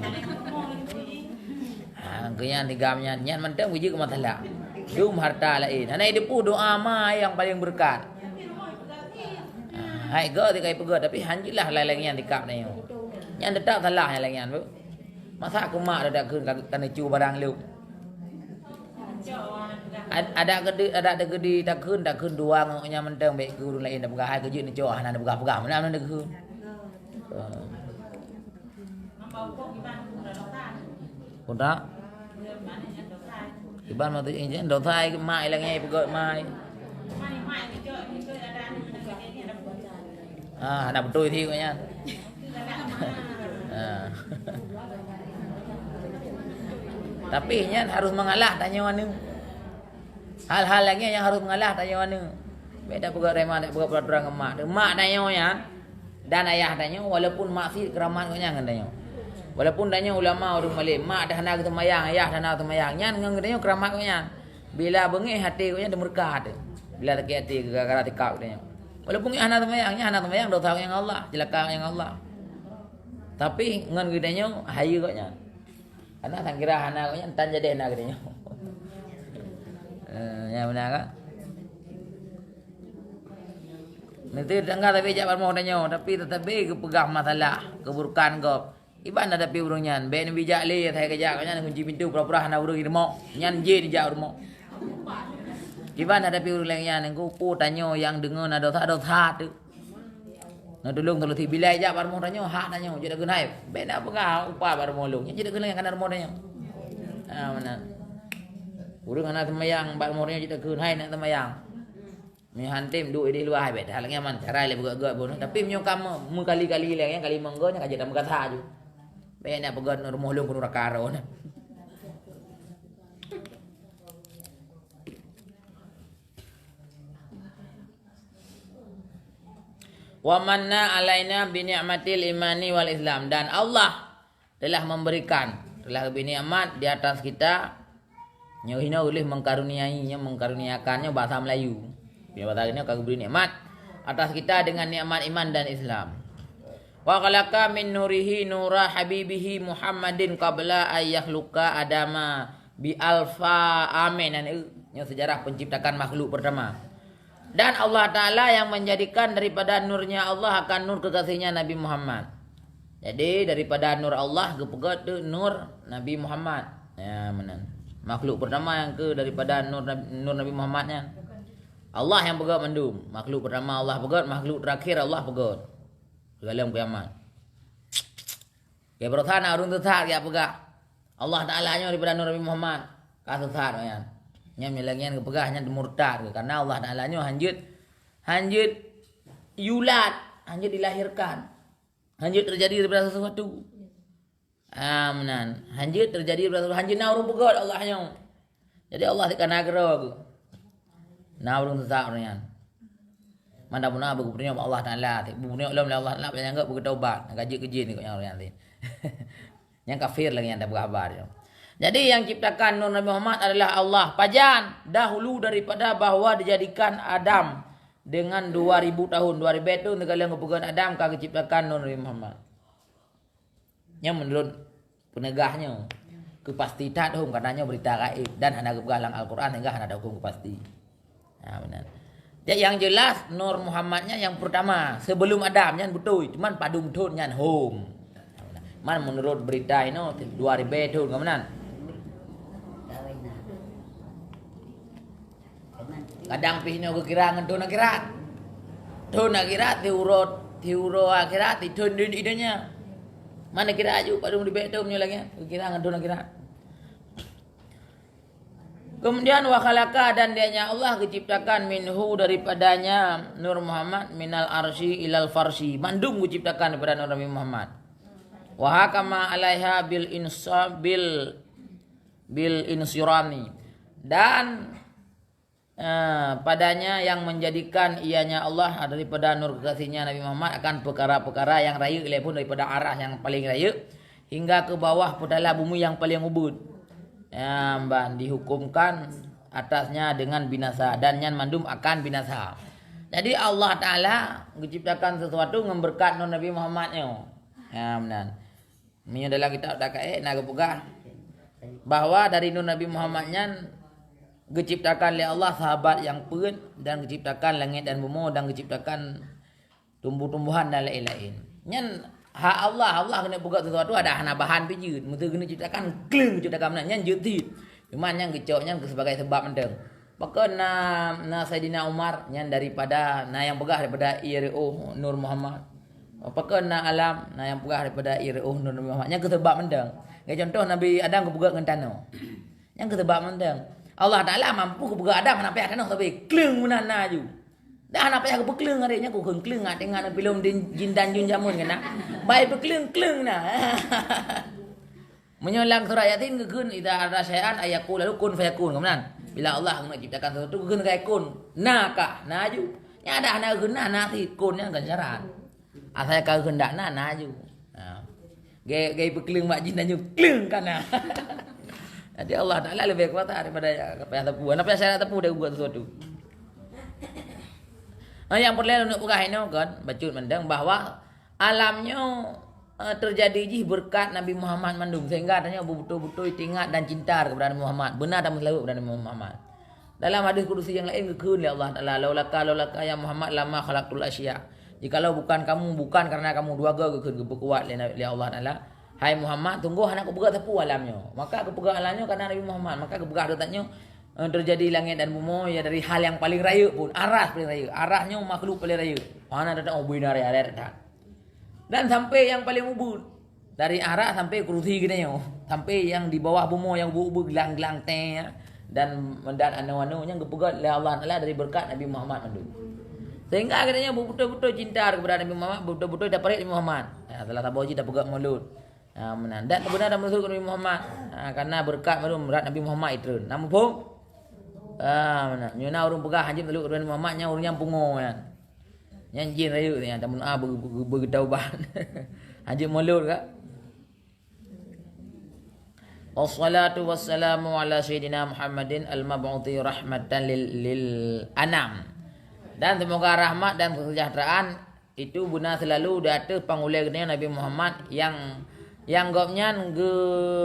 Keyan tigamnya nyan mentang wiji ke masalah. Dum harta lain. Anai depu doa ma yang paling berkat. Hai go ti kai pegot tapi hanjilah lain-lain yang dikap ni. Yang detak salah yang lain bu. Masa aku mak dak keun kan cu barang lu. Ada gede tak keun dua nya mentang baik guru lain dak begah hai ke je ni co hanan dak begah mana dak keun. Udah. Iban mau tu injen dok thai mai lah ngai pegot mai. Ada betul thi nya. Tapi nya harus mengalah tanya mana. Hal-hal lagi yang harus mengalah tanya mana. Beda pegot rema dak pegot peraturan emak. Emak tanya nya dan ayah tanya walaupun maksud keramat nya tanya. Walaupun tanya ulama orang Malik, mak dah nak semayang, ayah dah nak semayang. Nya ngandanya keramat nya. Bila bengih hati nya demerkat. Bila tak hati gara-gara tikap tanya. Walaupun anak semayang dosa yang Allah, celaka yang Allah. Tapi ngan gedenya hayu koknya. Anak tak kira anak koknya entan jadi anak gedenya. Ya benar kan? Nanti enggak tapi jak barmo tanya, tapi tetapi kepegang masalah, keburukan kau. Iban ada pi urungnya, ben bijak le thai kejak koknya kunci pintu pura-pura hana urung irmo. Nyan je di jak urmo. Iban ada pi urung lengnya nengku pu tanyo yang dengan ada dosa tu. Nah dulung kalau tibilai jak barmo tanyo hak tanyo je dak genai. Ben apa ka upah barmo lung. Je dak genai kan barmo tanyo. Mana. Urung anak semayang barmo tanyo je dak genai nak semayang. Mi hantim duit di luar bet halangnya man cara le begat bon tapi menyo kamu mengkali-kali lengnya kali menggo nya kaje dak berkata ju. Ben nak begat rumah lung kuno rakaro. Wa manna alaina bi ni'matil imani wal islam dan Allah telah memberikan telah nikmat di atas kita nyohina oleh mengkaruniakannya bahasa Melayu. Bila bahasa ini kagak beri nikmat atas kita dengan nikmat iman dan Islam. Wa khalaqa min nurihi nura habibihi Muhammadin qabla ayyahluka adama bi alfa amin dan ini sejarah penciptakan makhluk pertama. Dan Allah Ta'ala yang menjadikan daripada nurnya Allah akan nur kekasihnya Nabi Muhammad. Jadi daripada nur Allah kepegat tu nur Nabi Muhammad. Ya benar. Makhluk pertama yang ke daripada nur Nabi Muhammadnya. Allah yang pegat mendum. Makhluk pertama Allah pegat, makhluk terakhir Allah pegat. Dalam kiamat. Ya berthana urung tetap ya pegat. Allah Taala nya daripada Nur Nabi Muhammad kasesat kan. Nya milangian kepegahnya murtad karena Allah Taala nya hanjut yulat, hanjut dilahirkan. Hanjut terjadi daripada sesuatu. Amanan. Hanjut terjadi daripada sesuatu. Hanjut naurung pegot Allah nya. Jadi Allah tekan agro ku. Naurung sesak orangnya. Mana pun apa punya Allah Taala. Punya Allah Allah yang enggak bertaubat. Gaji-gaji ni kau yang orang ni. Yang kafir lagi yang tak berkabar. Jadi yang ciptakan Nur Nabi Muhammad adalah Allah. Pajan dahulu daripada bahwa dijadikan Adam dengan 2000 tahun. 2000 itu negara yang kepegang Adam kau ciptakan Nur Nabi Muhammad. Yang menurut penegahnya kepasti tak hukum katanya berita gaib dan hanya kepegang Al-Quran hingga hanya ada hukum kepasti. Nah, benar. Ya, yang jelas Nur Muhammadnya yang pertama sebelum Adam yang betul cuman padung thun yang home. Man menurut berita ini 2000 thun kemudian. Kadang pihnya kekirangan thun akhirat. Thun akhirat tiuro akhirat thun idenya. Mana kira aju padung di betul punya lagi kekirangan thun akhirat. Kemudian wakhalaka dan dianya Allah diciptakan minhu daripadanya Nur Muhammad minal arsy ilal farsi. Mandum diciptakan daripada Nur Nabi Muhammad. Wa hakama alaiha bil insirani. Dan padanya yang menjadikan ianya Allah daripada nur kekasihnya Nabi Muhammad akan perkara-perkara yang raya pun daripada arah yang paling raya hingga ke bawah pedala bumi yang paling ubud. Dihukumkan atasnya dengan binasa dan yang mandum akan binasa. Jadi Allah Taala menciptakan sesuatu memberkat Nur Nabi Muhammadnya. Ya benar. Ini dalam kitab Dakae nak pegah bahwa dari Nur Nabi Muhammadnya diciptakan oleh Allah sahabat yang pun dan diciptakan langit dan bumi dan diciptakan tumbuh-tumbuhan dan lain-lain. Nyan hak Allah kena buat sesuatu ada hana bahan pijut. Mesti kena ciptakan kleng ciptakan mana nyan jetit. Cuma yang kecoknya sebagai sebab mendeng. Maka na Saidina Umar nyan daripada yang pegah daripada IRO Nur Muhammad. Apakah alam yang pegah daripada IRO Nur Muhammad yang sebab mendeng. Kayak contoh Nabi Adam kepegah dengan tanah. Yang sebab mendeng. Allah Taala mampu kepegah Adam sampai tanah sampai kleng menana ju. Dah nak payah berkeleng harinya aku keleng dengan film jin dan jun jamun kena. Baik berkeleng nah. Menyolang surah Yasin keun idza ada syai'an ayakul lalu kun fayakun kemudian. Bila Allah nak ciptakan sesuatu keun kai kun. Nakah naju. Nya ada anak keun nanti kunnya kan syarat. Asal kau hendak naju. Ha. Gay berkeleng mak jin dan jun keleng kana. Jadi Allah Taala lebih kuat daripada payah tepu. Apa syarat tepu dia buat sesuatu. Yang perlu untuk pegah ini kan bacut mendeng bahwa alamnya terjadi berkat Nabi Muhammad mandum sehingga adanya betul-betul ingat dan cinta kepada Nabi Muhammad. Benar dan selalu kepada Nabi Muhammad. Dalam hadis kudusi yang lain kekeun oleh Allah Taala laulaka ya Muhammad lama khalaqtul asya. Jikalau bukan kamu bukan karena kamu duaga kekeun kuat oleh Allah Taala. Hai Muhammad tunggu anak kepegah tepu alamnya. Maka kepegah alamnya karena Nabi Muhammad. Maka kepegah datanya terjadi langit dan bumi ya dari hal yang paling raya pun arah paling raya arahnya makhluk paling raya mana datang ubinar ya ada dan sampai yang paling ubud dari arah sampai kursi gini yo sampai yang di bawah bumi yang ubud gelang-gelang teh dan mendan anu-anu yang kepegat oleh Allah Taala dari berkat Nabi Muhammad mandu sehingga akhirnya betul-betul cinta kepada Nabi Muhammad betul-betul dapat Nabi Muhammad setelah taboji dah pegat mulut dan benar dan menurut Nabi Muhammad karena berkat berat Nabi Muhammad itu namun pun mana nyuna urung pegah haji teluk Nabi Muhammad nya urung yang pungo kan. Yang jin rayu ni tak mun bertaubat. Haji mulut kak. Wassalatu wassalamu ala sayyidina Muhammadin al-mab'uthi rahmatan lil anam. Dan semoga rahmat dan kesejahteraan itu benar selalu datang pangulirnya Nabi Muhammad yang gopnya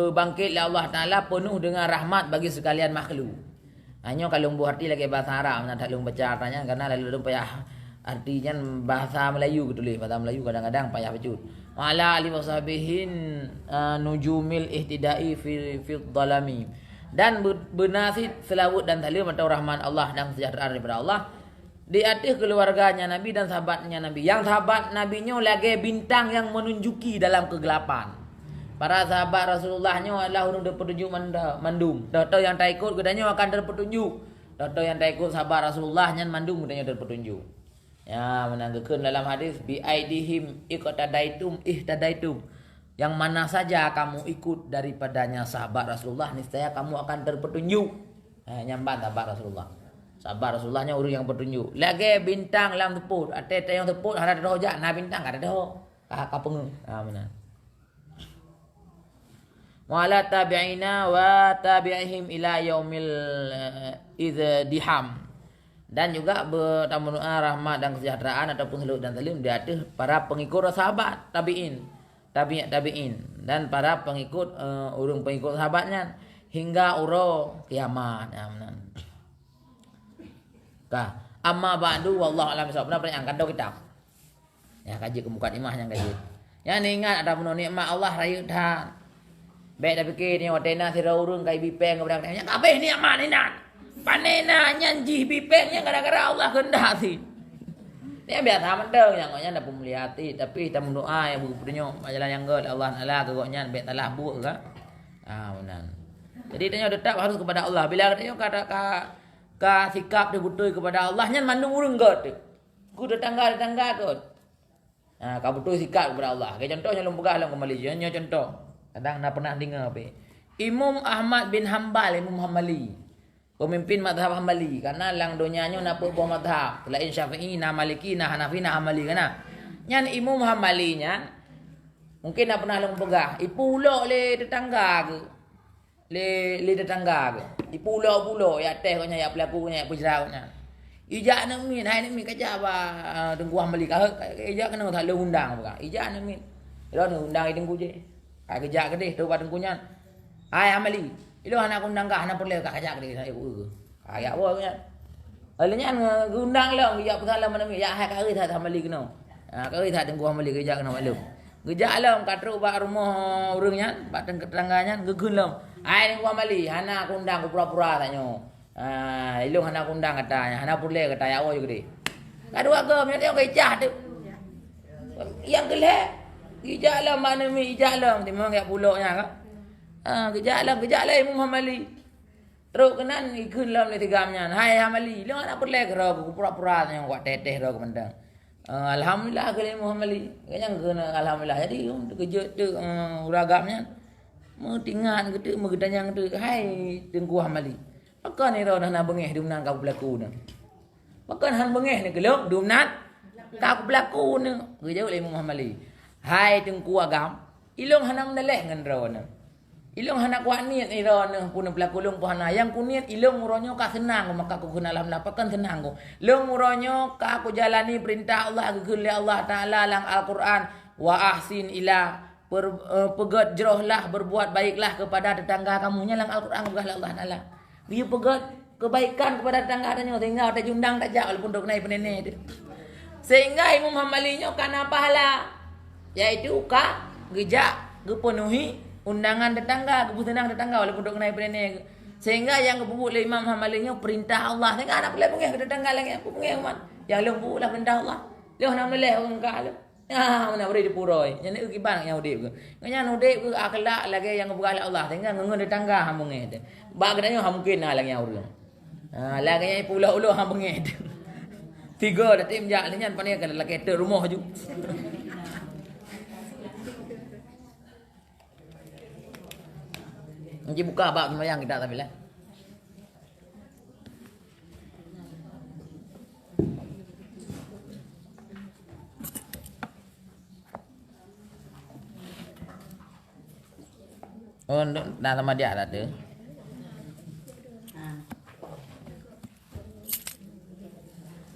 bangkit oleh Allah Taala penuh dengan rahmat bagi sekalian makhluk. Hanya kalau lumbuh arti lagi bahasa Arab nak tak lumbuh baca artinya karena lalu payah artinya bahasa Melayu gitu leh bahasa Melayu kadang-kadang payah bacut. Wala ali washabihin nujumil ihtidai fi dhalami dan bernasib selawat dan talim atau rahmat Allah dan sejahtera daripada Allah di atas keluarganya Nabi dan sahabatnya Nabi. Yang sahabat Nabinya lagi bintang yang menunjuki dalam kegelapan. Para sahabat Rasulullahnya adalah orang berpetunjuk mandum. Doktor yang tak ikut kedanya akan terpetunjuk. Doktor yang tak ikut sahabat Rasulullahnya mandum kedanya terpetunjuk. Ya, menanggakan dalam hadis bi aidihim iqtadaitum ihtadaitum. Yang mana saja kamu ikut daripadanya sahabat Rasulullah, niscaya kamu akan terpetunjuk. Nyamban sahabat Rasulullah. Sahabat Rasulullahnya orang yang bertunjuk. Lagi bintang dalam teput. Ada yang teput ada hojak, nah bintang ada dah. Kapeng. Benar. Wala tabi'ina wa tabi'ihim ila yaumil izdiham. Dan juga bertamu rahmat dan kesejahteraan ataupun salut dan salim di atas para pengikut sahabat tabi'in, tabi'in dan para pengikut orang pengikut sahabatnya hingga uro kiamat. Amma ba'du wallahu a'lam bishawab. Pernah yang kado kitab. Ya kaji kemukat imah yang kaji. Yang ingat ada penuh nikmat Allah rayu dah. Baik dah fikir ni watena sira urang kai bipeng kepada katanya kabeh ni aman ni nak. Panena nyanji bipengnya gara-gara Allah kehendak si. Ni biasa mendeng yang ngonya ndak pemeliati tapi kita berdoa yang berpunyo majalah yang god Allah Taala kegoknya baik talah bu ke. Benar. Jadi tanya tetap harus kepada Allah. Bila katanya ka sikap dia betul kepada Allah nyan mandung urang god. Ku tetangga god. Kau betul sikap kepada Allah. Kayak contohnya lu pegah lu ke Malaysia nya contoh. Kadang nak pernah dengar apa? Imam Ahmad bin Hanbal, Imam Hambali. Pemimpin mazhab Hambali. Karena lang donyanya nak buah mazhab. Selain Syafi'i, na Maliki, na Hanafi, na Hambali kana. Nyan Imam Hambali nya mungkin nak pernah lang pegah. Ipulok le tetangga ke. Le tetangga ke. Ipulok-pulok ya teh ko nya ya pelaku nya pujrau nya. Ijak nak min, hai nak min kaja ba Tengku Hambali ka. Ijak kena tak le undang apa. Ijak nak min. Ilo undang idengku je. Kejak kedih tu batang kunyan. Hai Amali, ilo anak undang kah anak perle kah kejak kedih saya u. Kayak apa kunyan. Alenya undang long ya pasal mana mi ya hai kari tak Amali kena. Kari tak tengku Amali kejak kena maklum. Kejak long katru ba rumah urangnya, batang tetangganya gegun long. Hai tengku Amali, anak undang ku pura-pura tanyo. Ilo anak undang katanya, anak perle kata ya o gede. Kadua ke mi tengok kejak tu. Yang gelek Ijak lah mana mi ijak lah. Memang kayak puloknya kan. Kejak lah Imam Hambali. Terus kenan ikut lah oleh tigamnya. Hai Hambali. Lu anak perlek rau. Pura-pura yang kuat teteh rau kemendang. Alhamdulillah ke Imam Hambali. Kayaknya kena alhamdulillah. Jadi kejut tu uragamnya. Tinggal gitu. Mengetanya gitu. Hai Tengku Hambali. Maka ni rau dah nak bengih. Dumnan kau pelaku ni. Maka han bengih ni keluk. Dumnan kau pelaku ni. Kejauh oleh Imam Hambali. Hai Tengku Agam, ilong hana meneleh ngan rona. Ilong hana kuat niat ni rona pun pelaku long pohana. Yang ku niat ilong muronyo ka senang maka ku kena alhamdulillah pakan senang ku. Long muronyo ka aku jalani perintah Allah gegel Allah Taala lang Al-Quran wa ahsin ila pegat jerohlah berbuat baiklah kepada tetangga kamunya lang Al-Quran gegel Allah Taala. Dia pegat kebaikan kepada tetangga katanya sehingga ada jundang tak jak walaupun dok naik penene tu. Sehingga Imam Hambalinya kana pahala yaitu ka gejak gepenuhi undangan tetangga, kebutuhan tetangga walaupun dok naik perene. Sehingga yang kebubuk oleh Imam Hambalinya perintah Allah. Tengok anak boleh pengeh ke tetangga lagi aku pengeh man. Yang lu bulah perintah Allah. Lu nak meleh orang ka lu. Mana beri dipuroi. Yang ni kiban yang udip ke. Nganya udip ke akhlak lagi yang kebuka Allah. Tengok ngengen tetangga ham pengeh tu. Ba kedanya ham mungkin lagi yang urang. Lagi yang pulau-pulau ham pengeh tu. Tiga dah tim jak lenyan pandai kan lagi kereta rumah ju. Nanti buka bab sembahyang kita tapi lah. Oh, dah sama dia ada tu.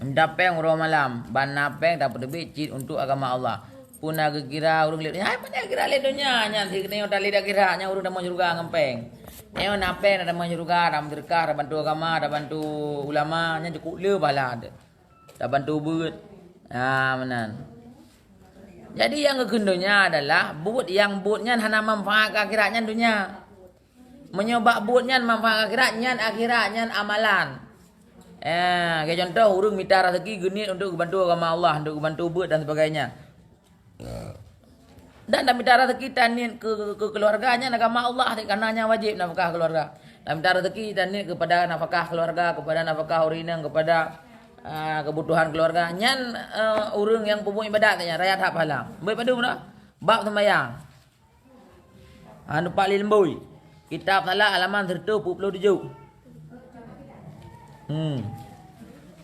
Mendapeng urang malam, ban napeng dapat lebih cid untuk agama Allah. Pun agak kira urang lihat, hai mana kira lihat dunia nya si kena tali dah kira nya urang dah mau surga ngempeng. Nyo napeng dah mau surga, dah berkah, dah bantu agama, dah bantu ulama nya cukup le bala ada. Dah bantu beut. Menan. Jadi yang kegendonya adalah but yang butnya hana manfaat akhiratnya dunia. Menyoba butnya manfaat akhiratnya amalan. Kayak contoh urang minta rezeki genit untuk bantu agama Allah, untuk bantu but dan sebagainya. Dan dalam minta rezeki tanian ke keluarganya agama Allah karenanya wajib nafkah keluarga. Dalam minta rezeki tanian kepada nafkah keluarga, kepada nafkah urinang, kepada kebutuhan keluarga. Nyan urang yang pembuat ibadat tanya rakyat hak pahala. Baik pada mana? Bab sembahyang. Anu Pak Lembui. Kitab salah halaman 127.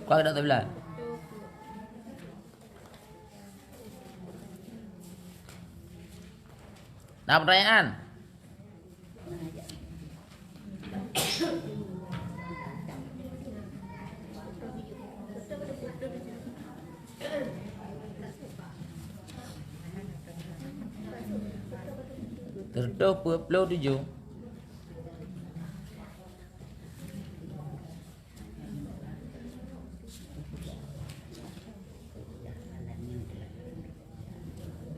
Kau tak tahu belah. Nah, pertanyaan. Tertutup 27.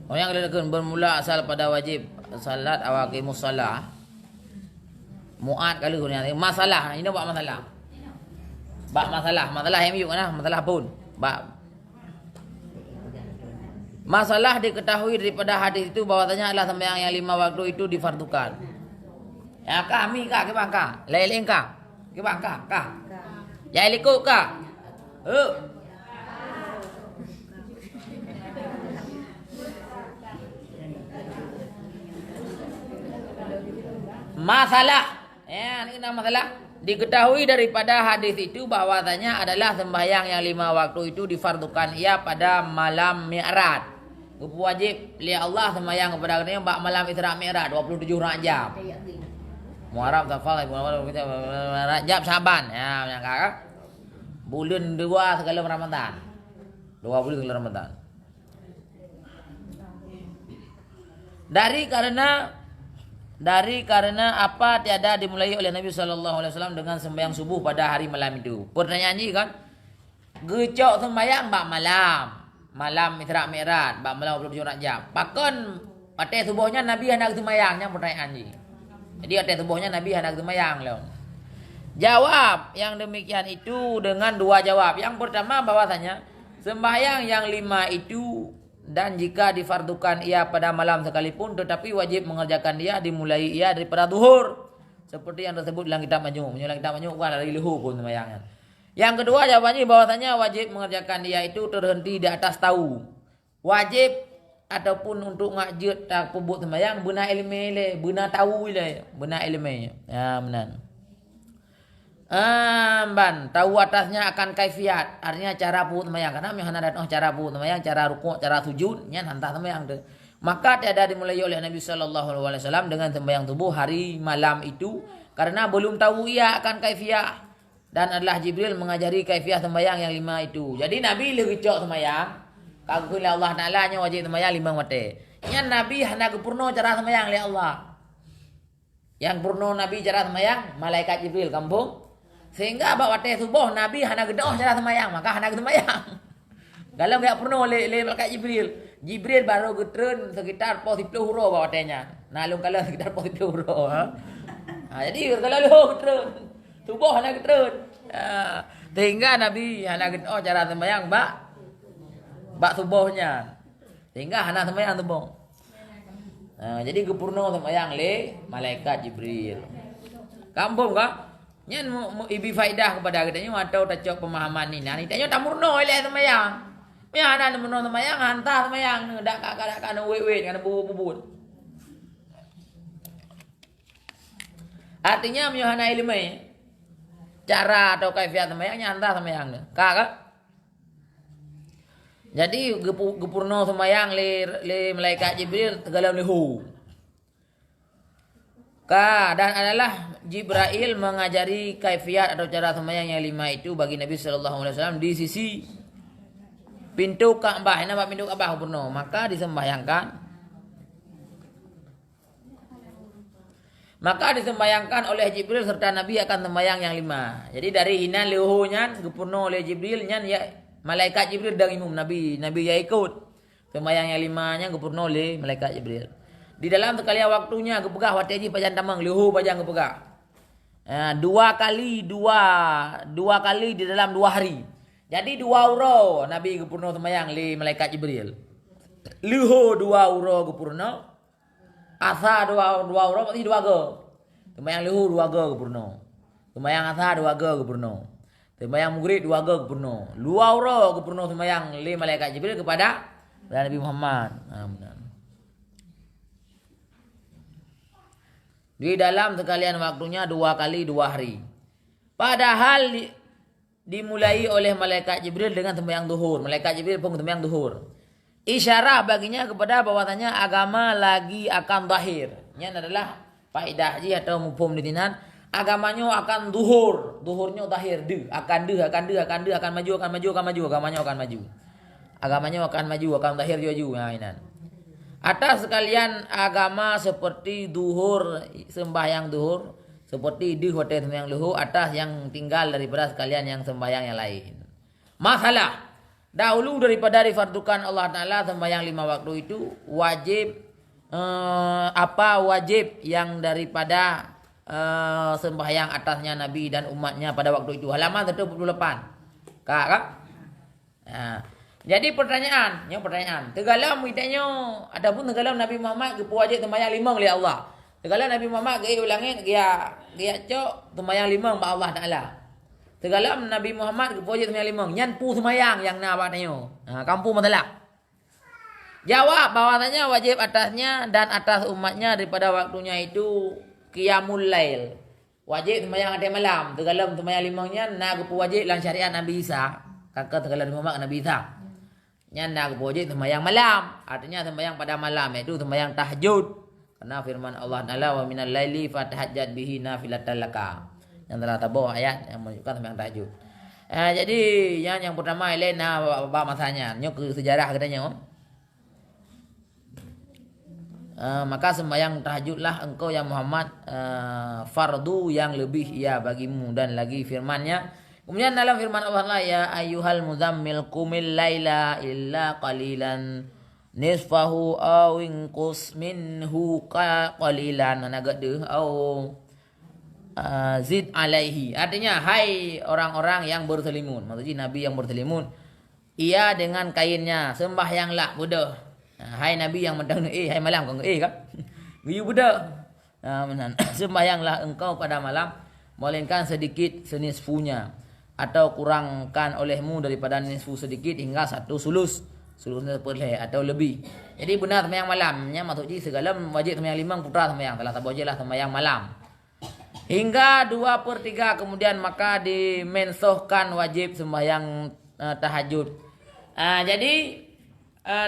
Orang yang dilakukan bermula asal pada wajib salat awaqimus salah. Muat kali guna masalah. Ini buat masalah. Bab masalah. Masalah yang yuk nah, masalah pun. Bab masalah diketahui daripada hadis itu bahwasanya adalah sembahyang yang 5 waktu itu difardukan. Ya kami kak ke bangka, lain kak, ke bangka kak. Ya ikut kak. Masalah. Ya, ini nama masalah. Diketahui daripada hadis itu bahwasanya adalah sembahyang yang 5 waktu itu difardukan ia pada malam Mi'raj. Wajib lihat Allah sembahyang kepada dia bak malam Isra Mi'raj 27 Rajab. Muharram Safar Rajab Syaban. Ya, menyangka kan? Bulan 2 segala Ramadan. 2 bulan segala Ramadan. Dari karena apa tiada dimulai oleh Nabi sallallahu alaihi wasallam dengan sembahyang subuh pada hari malam itu. Pertanyaannya kan, gecok sembahyang bak malam Isra Mi'raj, bak malam 27 Rajab. Pakon ate subuhnya Nabi hendak sembahyangnya pertanyaan ni. Jadi ate subuhnya Nabi hendak sembahyang loh. Jawab yang demikian itu dengan 2 jawab. Yang pertama bahwasanya sembahyang yang 5 itu dan jika difardukan ia pada malam sekalipun tetapi wajib mengerjakan dia dimulai ia daripada zuhur seperti yang tersebut dalam kitab Majmu'. Dalam kitab Majmu' bukan dari luhur pun sembahyangnya. Yang kedua jawabannya bahwasanya wajib mengerjakan dia itu terhenti di atas tahu. Wajib ataupun untuk ngajut tak pebut sembahyang benar ilmu le, benar tahu le, benar ilmu. Ya benar. Ban tahu atasnya akan kaifiat, artinya cara pebut sembahyang. Karena yang ada cara pebut sembahyang, cara rukuk, cara sujud, nya hantah sembahyang tu. Maka tiada dimulai oleh Nabi sallallahu alaihi wasallam dengan sembahyang subuh hari malam itu karena belum tahu ia akan kaifiat. Dan adalah Jibril mengajari kaifiah sembahyang yang 5 itu. Jadi Nabi lebih cok sembahyang. Kagum oleh Allah Ta'ala nya wajib sembahyang 5 waktu. Nya Nabi hendak purno cara sembahyang oleh Allah. Yang purno Nabi cara sembahyang malaikat Jibril kampung. Sehingga bak waktu subuh Nabi hendak gedoh cara sembahyang, maka hendak sembahyang. Kalau enggak purno oleh malaikat Jibril. Jibril baru getren sekitar 40 huruf bak waktunya. Nalung kalau sekitar 40 huruf. Jadi kalau lu getren subuh hendak getren. Sehingga Nabi hendak cara sembahyang bak subuhnya. Sehingga hendak sembahyang subuh. Jadi gepurno sembahyang le malaikat Jibril. Kampung kah? Nyan ibi faidah kepada kita nyu atau tacok pemahaman ni. Nah, tanya tak murno le sembahyang. Ya ada murno sembahyang hantar sembahyang dak kakak wet kan bubut. Artinya menyuhana ilmu cara atau kaifiat sembahyangnya hantar sembahyang tu. Kak. Jadi gepurno sembahyang le malaikat Jibril tegalam lehu. Dan adalah Jibril mengajari kaifiat atau cara sembahyang yang 5 itu bagi Nabi sallallahu alaihi wasallam di sisi pintu Ka'bah. Nama pintu Ka'bah gepurno, maka disembayangkan oleh Jibril serta Nabi akan sembahyang yang 5. Jadi dari hinan lehunya gepurno oleh Jibril nyan ya malaikat Jibril dan imam Nabi ya ikut. Sembahyang yang 5-nya gepurno oleh malaikat Jibril. Di dalam sekali waktunya gepegah waktu ji pajan tamang lehu pajang gepegah. 2 kali di dalam 2 hari. Jadi 2 uro Nabi gepurno sembahyang oleh malaikat Jibril. luhur 2 uro ke purna. Asar 2 uro berarti 2 ge. Sembahyang luhur 2 ge ke purna. Sembahyang asar 2 ge ke purna. Sembahyang maghrib 2 ge ke purna. 2 uro ke purna sembahyang li malaikat Jibril kepada Nabi Muhammad. Benar. Di dalam sekalian waktunya 2 kali 2 hari. Padahal dimulai oleh malaikat Jibril dengan sembahyang zuhur. Malaikat Jibril pun sembahyang zuhur. Isyarah baginya kepada bahwasanya agama lagi akan zahir. Ini adalah faedah ji atau mufhum ditinan. Agamanya akan zuhur. Zuhurnya zahir. Akan maju. Agamanya akan maju. Agamanya akan maju, akan zahir juga. Nah, atas sekalian agama seperti duhur, sembahyang duhur, seperti di hotel sembahyang luhur, atas yang tinggal daripada sekalian yang sembahyang yang lain. Masalah, dahulu daripada difardukan Allah Ta'ala sembahyang 5 waktu itu, wajib, wajib yang daripada sembahyang atasnya Nabi dan umatnya pada waktu itu. Halaman 128. Kak? Nah. Jadi pertanyaan. Tegalam kitanya adapun tegalam Nabi Muhammad ke wajib sembahyang 5 oleh Allah. Tegalam Nabi Muhammad ke ulangit dia cok sembahyang 5 ba Allah Taala. Tegalam Nabi Muhammad ke wajib sembahyang 5 nyan pu sembahyang yang na batanya. Kampung masalah. Jawab bahwasanya wajib atasnya dan atas umatnya daripada waktunya itu qiyamul lail. Wajib sembahyang ada malam. Tegalam sembahyang 5 nya na ke wajib lan syariat Nabi Isa. Kakak tegalam Muhammad Nabi Isa. Nyanda wajib sembahyang malam, artinya sembahyang pada malam, yaitu sembahyang tahajud. Karena firman Allah Taala wa minal laili fatahajjat bihi nafilatan laka. Yang telah tahu ayat yang menunjukkan sembahyang tahajud. Jadi yang pertama Elena bab masanya, nyok ke sejarah katanya. Maka sembahyang tahajudlah engkau yang Muhammad fardu yang lebih ia bagimu, dan lagi firman-Nya. Kemudian dalam firman Allah, ya ayyuhal muzammil qumil laila illa qalilan nisfahu aw inqus minhu qalilan agak deh au zid alaihi. Artinya hai orang-orang yang berselimun. Maksudnya Nabi yang berselimun. Ia dengan kainnya sembahyanglah budak. Hai Nabi yang medang hai malam kau kan. Biu budak. Sembahyanglah engkau pada malam melainkan sedikit senisfunya, atau kurangkan olehmu daripada nisfu sedikit hingga 1 sulus. Sulusnya seperleh atau lebih. Jadi benar sembahyang malamnya maksudnya segala wajib sembahyang 5 putra sembahyang. Telah tak wajiblah sembahyang malam. Hingga 2/3 kemudian maka dimensohkan wajib sembahyang tahajud. Jadi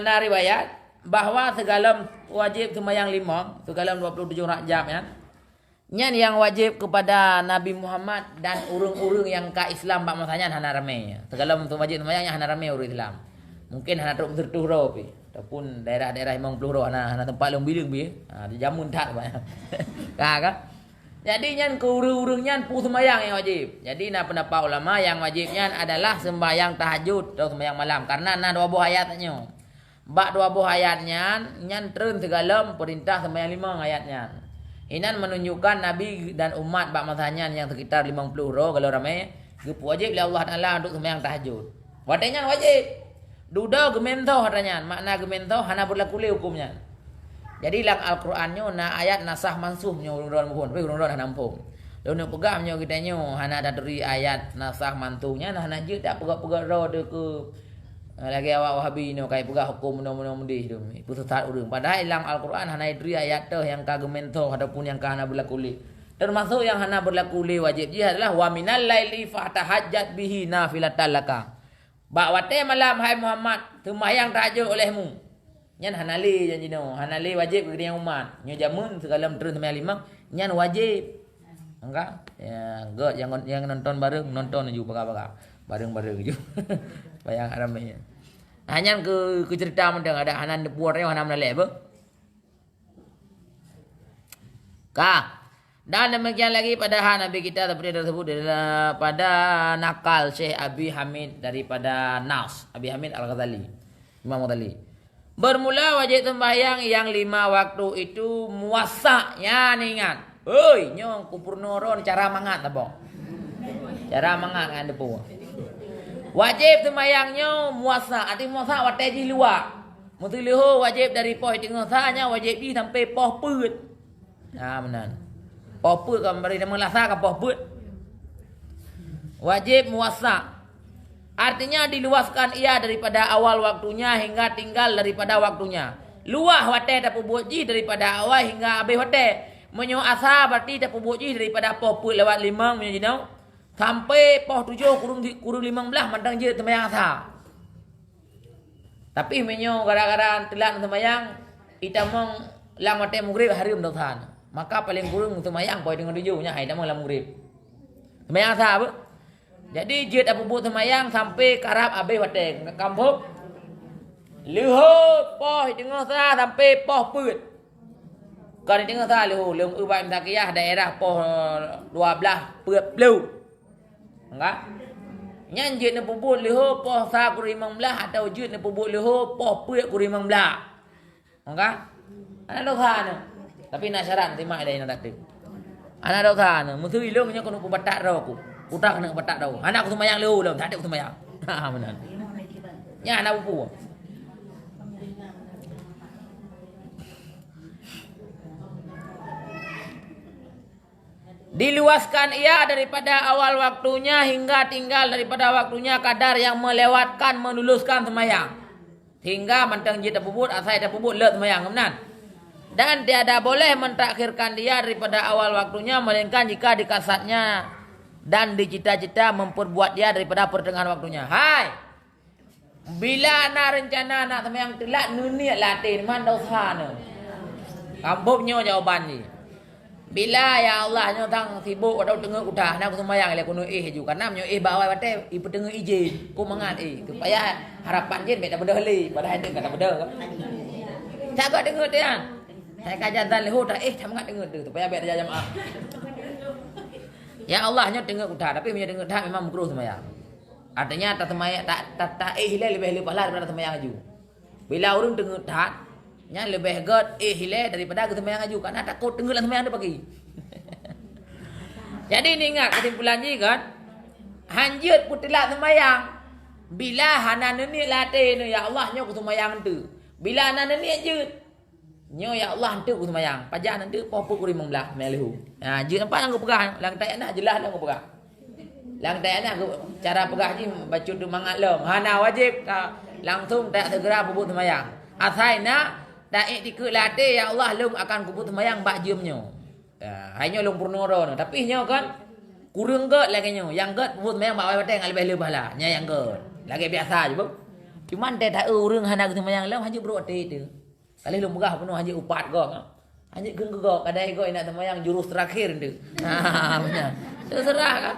riwayat bahwa segala wajib sembahyang 5, segala 27 Rajab ya. Nyan yang wajib kepada Nabi Muhammad dan urung-urung yang ka Islam bak masanya hana rame. Segala wajib sembahyang hana rame urung Islam. Mungkin hana teruk tertuh ro pi. Ataupun daerah-daerah memang peluru hana tempat lung biling bi. Dijamun tak banyak. Kan? Jadi nyan ke urung-urung nyan pu sembahyang yang wajib. Jadi pendapat ulama yang wajibnya adalah sembahyang tahajud atau sembahyang malam karena 2 buah ayatnya. Bak 2 buah ayatnya nyan terun segala perintah sembahyang 5 ayatnya. Inan menunjukkan Nabi dan umat bak masanya yang sekitar 50 ro kalau ramai wajib oleh Allah Taala untuk sembahyang tahajud. Watanya wajib. Duda gemento hatanya, makna gemento hana berlaku le hukumnya. Jadi lang Al-Qur'annya na ayat nasah mansuhnya urang-urang mohon, urang-urang hana ampun. Lalu pegamnya kitanya hana ada dari ayat nasah mantunya nah hana je tak pegak-pegak ro de ke lagi awak Wahabi ni kai pegah hukum mudah-mudah mendih tu. Pusat urang. Padahal ilang Al-Quran hana idri ayat tu yang kagumento ataupun yang hana berlaku li. Termasuk yang hana berlaku li wajib dia adalah wa minal laili fatahajjat bihi nafilatan laka. Bak wate malam hai Muhammad sembahyang tahajud olehmu. Nyan hana li janji no. Hana li wajib bagi yang umat. Nyo jamun segala terus sembahyang 5 nyan wajib. Enggak? Ya, god yang nonton bareng nonton juga bakal bareng-bareng je. Bayang ramai. Hanya ke cerita mendang ada hanan puar yang hanan melek apa? Dan demikian lagi pada Nabi kita seperti tersebut pada nakal Syekh Abi Hamid daripada Nas, Abi Hamid Al-Ghazali, Imam Ghazali. Bermula wajib sembahyang yang 5 waktu itu muasaknya ingat. Hoi, nyong kupurnoron cara mangat apa? Cara mangat kan depo. Wajib sembahyangnya muasa, arti muasa wateji luar. Mutu leho wajib dari poh tengah sahnya wajib di sampai poh put. Benar. Poh put kan beri nama lasa kan poh put. Wajib muwassa. Artinya diluaskan ia daripada awal waktunya hingga tinggal daripada waktunya. Luah wate tak buat ji daripada awal hingga habis wate. Menyo asa berarti tak buat ji daripada poh put lewat 5 menyo sampai poh 7 kurung 15 mandang je temayang asa. Tapi menyo gara-gara telat temayang itamong lang wate maghrib hari dosan. Maka paling kurung temayang poh dengan 7 nya hai tamong lang maghrib. Temayang asa apa? Jadi je tak buat temayang sampai karab habis wate kampung. Leho poh dengan asa sampai poh put. Kalau dengan asa leho lem ubai mtakiyah daerah poh 12 put blue. Enggak? Nyan je na pubut leho poh sa kuri 15 atau je na pubut leho poh put kuri 15. Enggak? Ana dosa na. Tapi nak syarat nanti mak lain nak tu. Ana dosa na. Musuh ilung nya kono batak ro aku. Utak kena batak ro. Anak aku sembahyang leho lom, tak ada sembahyang. Ha benar. Nya anak pupu. Diluaskan ia daripada awal waktunya hingga tinggal daripada waktunya kadar yang melewatkan meluluskan sembahyang. Hingga mentang je terpubut asai terpubut le sembahyang kemenan. Dan tiada boleh mentakhirkan dia daripada awal waktunya melainkan jika dikasatnya dan dicita-cita memperbuat dia daripada pertengahan waktunya. Hai. Bila nak rencana nak sembahyang telat niat latih man dosa ne. Kampungnya jawaban ni. Bila ya Allah nyo tang sibuk atau tengah udah nak sembahyang le kuno ju karena nyo bawai bate ibu tengah izin ku mangan supaya harapan je tak beda heli padahal itu kata beda kan tak gak dengar dia saya kajadan leho tak tak mangat dengar tu supaya biar dia jamaah ya Allah nyo tengah udah tapi nyo dengar dah memang makruh sembahyang artinya tak sembahyang tak hilal lebih pahala daripada sembahyang ju bila urang tengah dah nya lebih god hilal daripada ke sembahyang aju karena takut tenggelam sembahyang dia pagi. Jadi ni ingat kesimpulan ni kan. Hanjut putilat sembahyang. Bila hana ni latih ni ya Allah nyo ku sembahyang tu. Bila hana ni ajut. Nyo ya Allah tu ku sembahyang. Pajak nanti popo ku 15 melehu. Nah, je nampak aku pegang. Lang tak nak jelas aku pegang. Lang tak nak cara pegang ni baca tu mangat lom. Hana wajib langsung tak segera puput sembahyang. Asai nak tak ikut latih ya Allah lum akan kubut sembahyang bak jemnyo. Hanya lum purnoro no. Tapi nyo kan kurang god lagi nyo. Yang god kubut sembahyang bak wateng lebih lebih lah. Nya yang god. Lagi biasa je bu. Cuman tak urang hana kubut sembahyang lum hanya bro te tu. Kali lum begah penuh hanya upat go. Hanya geng go kadai go nak sembahyang jurus terakhir tu. Benar. Terserah kan.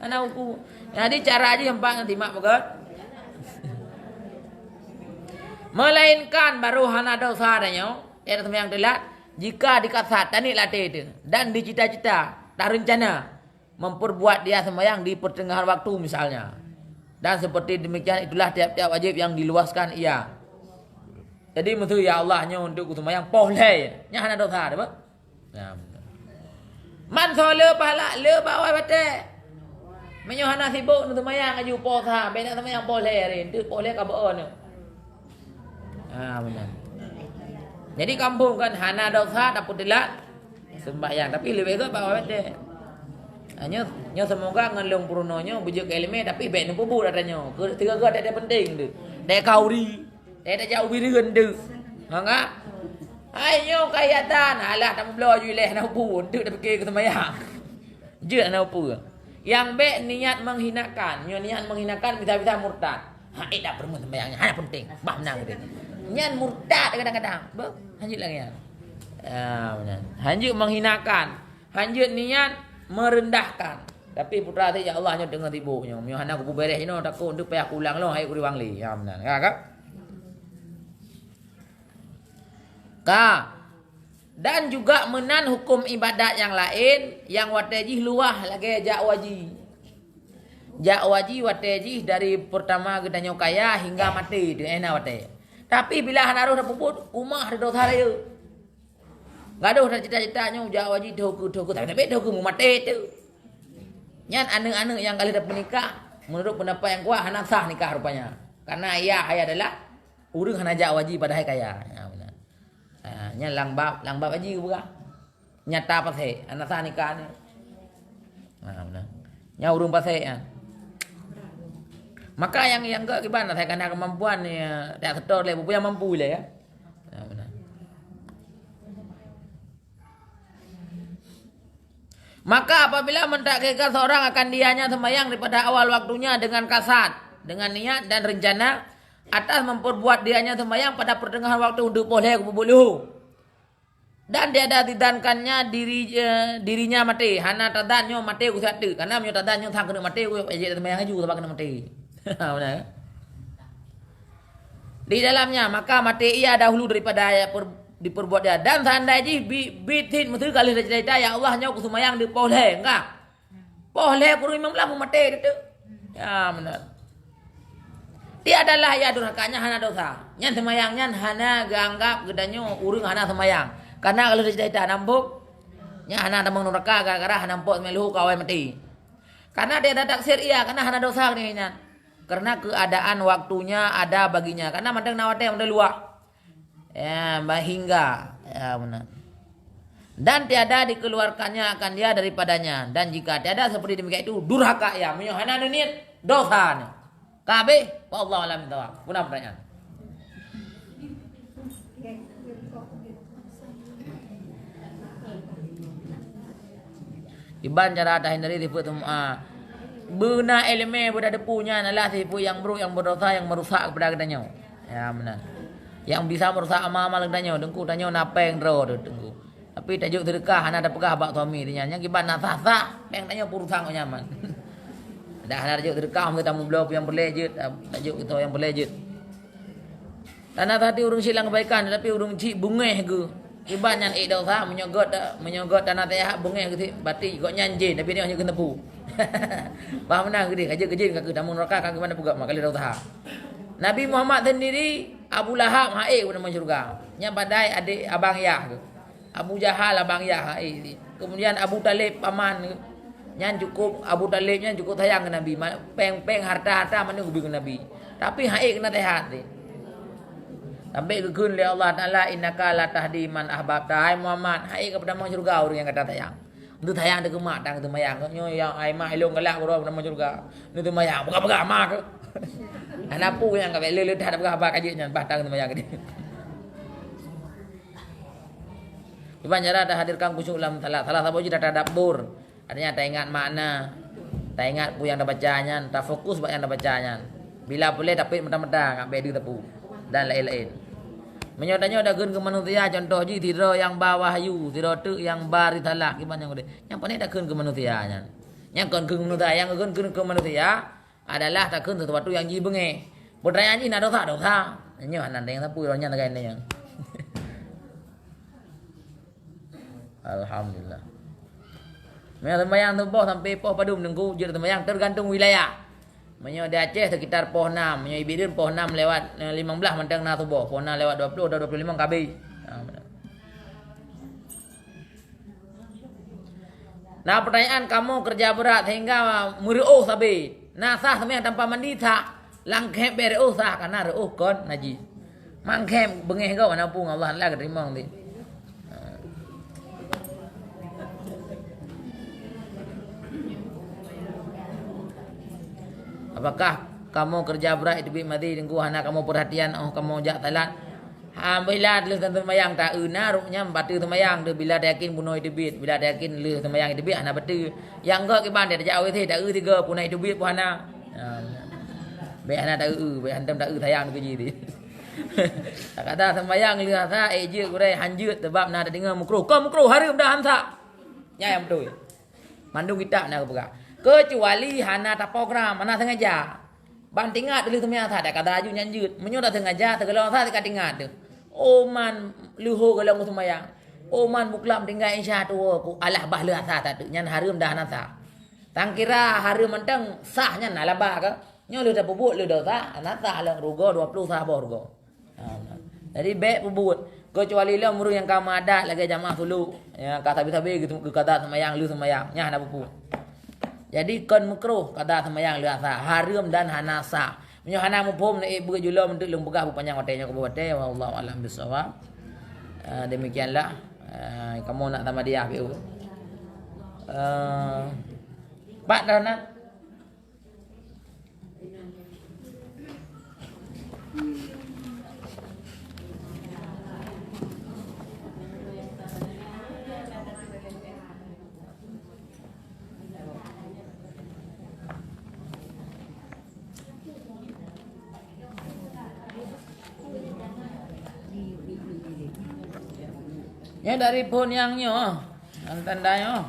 Ana aku. Jadi cara aja hempang nanti mak begad. Melainkan baru hana dosa adanya ya sembahyang telat jika dikasat tani latih itu dan dicita-cita tak rencana memperbuat dia sembahyang di pertengahan waktu misalnya dan seperti demikian itulah tiap-tiap wajib yang diluaskan ia jadi maksud ya Allah nya untuk sembahyang boleh nya hana dosa apa ya man sole pahala le bawai bate menyo hana sibuk untuk sembahyang aju posa ben sembahyang boleh rin tu boleh ka beon benar. Jadi kampung kan hana dosa tak telat sembahyang tapi lebih ke bawah dia. Hanya semoga ngelong purnonyo bujuk elme tapi baik nu pubur adanya. Tiga god ada penting tu. Dak kauri, dak jauh bireun tu. Enggak? Ayo kayatan alah tak belo ju leh na pun tu dak fikir ke sembahyang. Je na apa? Yang baik niat menghinakan, niat menghinakan bisa-bisa murtad. Tak perlu sembahyangnya, hanya penting. Bah menang dia. Nyan murtad kadang-kadang. Lanjut lagi ya. Benar. Lanjut menghinakan. Lanjut niat merendahkan. Tapi putra tu ya Allah nya dengar tibuknya. Mio hana aku beres ino takut untuk payah ulang lo hai ku riwang li. Ya benar. Ya kan? Dan juga menan hukum ibadat yang lain yang watejih luah lagi jak waji. Jak waji watejih dari pertama gedanya kaya hingga mati tu enak watej. Tapi bila hanaruh dah puput, rumah dah dosa dia. Gaduh dah cita-citanya jauh wajib doku tapi doku mu mati tu. Nyan anak-anak yang kali dah menikah, menurut pendapat yang kuat hanak sah nikah rupanya. Karena ayah adalah urang hana jak wajib pada hai kaya. Ya benar. Nya langbab haji bukan. Nyata pasai anak sah nikah ni. Benar. Nya urang pasai Maka yang ke gimana saya kena kemampuan ni tak setor le punya mampu le ya. Benar. Maka apabila mentakkirkan seorang akan dianya sembahyang daripada awal waktunya dengan kasat, dengan niat dan rencana atas memperbuat dianya sembahyang pada pertengahan waktu untuk boleh kubuluh. Dan dia ada didankannya dirinya mati. Hana tadannya mati ku satu. Karena menyo tadannya tak kena mati ku ajak sembahyang juga tak kena mati. Benar. Di dalamnya maka mati ia dahulu daripada diperbuat dia. Dan seandainya bitin mesti kali cerita ya Allah nya ku sembahyang di boleh enggak? Boleh ku imam lah mati itu. Ya benar. Dia adalah ya durhakanya hana dosa. Nyan semayangnya hana ganggap gedanyo urang hana semayang. Karena kalau cerita nambuk nya hana damang neraka gara-gara hana pok meluhu kawai mati. Karena dia ada taksir iya karena hana dosa ni nyan. Karena keadaan waktunya ada baginya. Karena mandang nawate mandang luak. Ya, hingga ya benar. Dan tiada dikeluarkannya akan dia daripadanya. Dan jika tiada seperti demikian itu durhaka ya menyo hana niat dosa ni. Kabeh, wallahu alam tawab. Guna pertanyaan. Iban cara dah hindari tipu Bena elemen pada depunya adalah tipu yang buruk, yang berdosa, yang merusak kepada kedanyo. Ya benar. Yang bisa merusak amal-amal kedanyo. Dengku tanyo napeng ro dengku. Tapi tajuk sedekah hana ada pegah bak suami dia nya kiban nasah-sah peng tanyo purusang nyaman. Dah ada tajuk sedekah kita tamu blog yang berlejut, tajuk kita yang berlejut. Tanah tadi urung silang kebaikan tapi urung cik bungeh ke. Kiban yang dosa menyogot tanah teh bungeh ke bati kok nyanjin tapi dia hanya kena pu. Faham nah gede kerja ke tamu neraka kan gimana juga makali dosa. Nabi Muhammad sendiri Abu Lahab haik pada syurga. Nya badai adik abang Yah ke. Abu Jahal abang Yah haik. Kemudian Abu Talib paman ke. Nyan cukup Abu Talib nya cukup sayang ke Nabi. Peng harta mana gubi ke Nabi. Tapi haik kena tehat ni. Sampai kegun oleh Allah Taala innaka la tahdi man ahbabta. Hai Muhammad, haik kepada masuk syurga orang yang kata sayang. Itu sayang de kemak tang tu mayang. Nyo yang ai mah ilung galak ro pada masuk syurga. Itu mayang buka-buka mak ke. Anak pu yang kabel le dah apa kajiknya batang tu mayang ni. Iban cara dah hadirkan khusyuk dalam salat. Salah satu je dah tadabbur. Artinya tak ingat makna, tak ingat pu yang dah bacanya, tak fokus bak yang dah bacanya. Bila boleh tapi mentah-mentah ngak bedi tepu dan lain-lain. Menyodanya dah keun ke manusia contoh ji tiro yang bawah yu, tiro tu yang bari talak gimana yang gede. Yang paling dah keun ke manusia nya. Yang keun ke manusia, yang keun ke manusia adalah tak keun sesuatu yang ji benge. Pertanyaan ji nak dosa. Nyo anan yang sapu nya tak kene yang. Alhamdulillah. Memang sembahyang tu boh sampai poh padum nengku je sembahyang tergantung wilayah. Menyo di Aceh sekitar poh 6, menyo Ibidin poh 6 lewat 15 mentang na subuh, poh 6 lewat 20 atau 25 KB. Nah, pertanyaan kamu kerja berat sehingga mureuh sabi. Nasah sembahyang tanpa mandi tak langkep bereuh sah karena reuh kon najis. Mangkem bengeh kau mana pun Allah lah terima nanti. Apakah kamu kerja berat itu mati dengku hana kamu perhatian kamu jak talat. Bila le sembahyang tak euna ruknya batu sembahyang tu bila dia yakin bunuh itu bit bila dia yakin le sembahyang itu bit hana betul. Yang enggak ke ban dia jak awet tak tiga punai itu bit pun hana. Be hana tak be hantam tak sayang tu ji. Tak kata sembahyang le asa je kurai hanjut sebab nak dengar mukruh. Kau mukruh haram dah hamsa. Ya yang betul. Mandung kita nak bergerak. Kecuali hana tak program, mana sengaja. Ban tingat dulu tu miasa tak kata aju nyanjut. Menyo tak sengaja tergelong sa tak tingat tu. Oman luho gelong sembayang. Oman buklam tinggal insya tu alah bah le asa tak tu. Nyan harum dah nasa. Tang kira harum mentang sah nyan alabah ke. Nyo lu tak bubut lu dosa, nasa lang rugo 20 sah boh rugo. Jadi baik bubut. Kecuali le muru yang kamu ada lagi jamaah dulu. Ya kata bisa-bisa gitu kata sembayang lu sembayang. Nya hana bubut. Jadi kon mukruh kata sembahyang liasa haram dan hanasa. Menyo hana mumpum ni berjulo untuk lung pegah panjang watenya ke bawate wallahu alam bisawab. Demikianlah kamu nak tambah dia piu. Pak dah nak. Ya dari pun yang nyo, ang tandanya.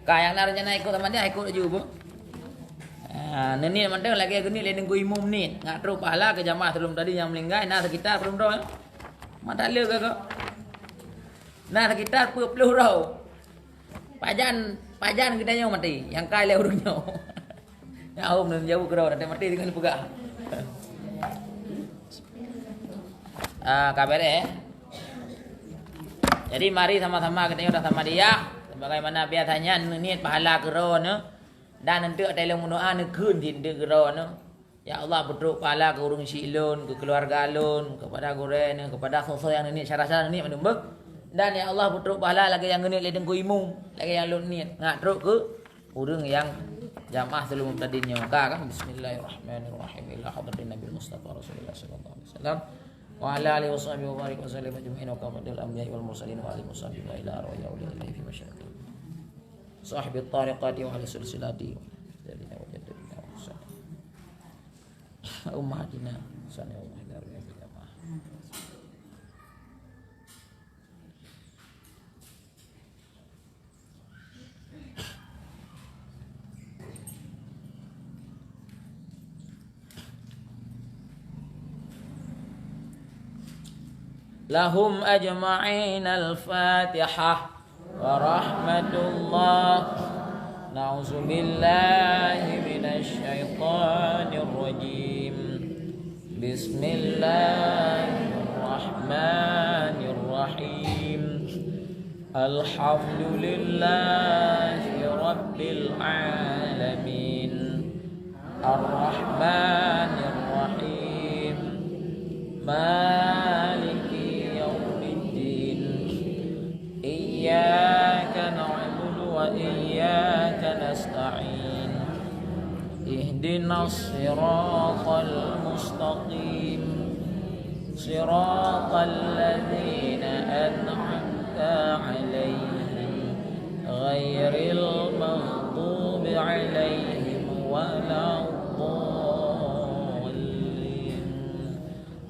Kaya yang naranya ikut sama dia ikut aja bu. Neni mantu lagi gini le nunggu imum ni, ngatru pahala ke jamaah sebelum tadi yang meninggal, nah sekitar belum roh. Mata le ke kok. Nah sekitar 40 roh. Pajan kita nyawa mati, yang kaya urung nyawa. Ya om dan jauh kerana nanti mati dengan pegah. Kabar Jadi mari sama-sama kita udah sama dia, sebagaimana biasanya niat pahala kerana dan nanti ada yang mendoa nekun di kerana. Ya Allah betul pahala ke urung silun, ke keluarga lun, kepada goreng, kepada sosok yang niat syarat-syarat niat menembak. Dan ya Allah putruk pahala lagi yang genit ledeng ku imum, lagi yang lu niat ngatruk ke urang yang jamaah sebelum tadinya maka kan bismillahirrahmanirrahim ila hadratin nabi mustafa rasulullah sallallahu alaihi wasallam wa ala alihi washabihi wa barik wa sallim ajma'in wa qafadil anbiya'i wal mursalin wa alihi washabihi wa ila arwah ulil fi masyarakat sahibi tariqati wa ala silsilati dalina wa jaddina wa sallam ummatina sallallahu alaihi wasallam. لهم أجمعين الفاتحة ورحمة الله نعوذ بالله من الشيطان الرجيم بسم الله الرحمن الرحيم الحمد لله رب العالمين الرحمن الرحيم مالك إياك نعبد وإياك نستعين اهدنا الصراط المستقيم صراط الذين أنعمت عليهم غير المغضوب عليهم ولا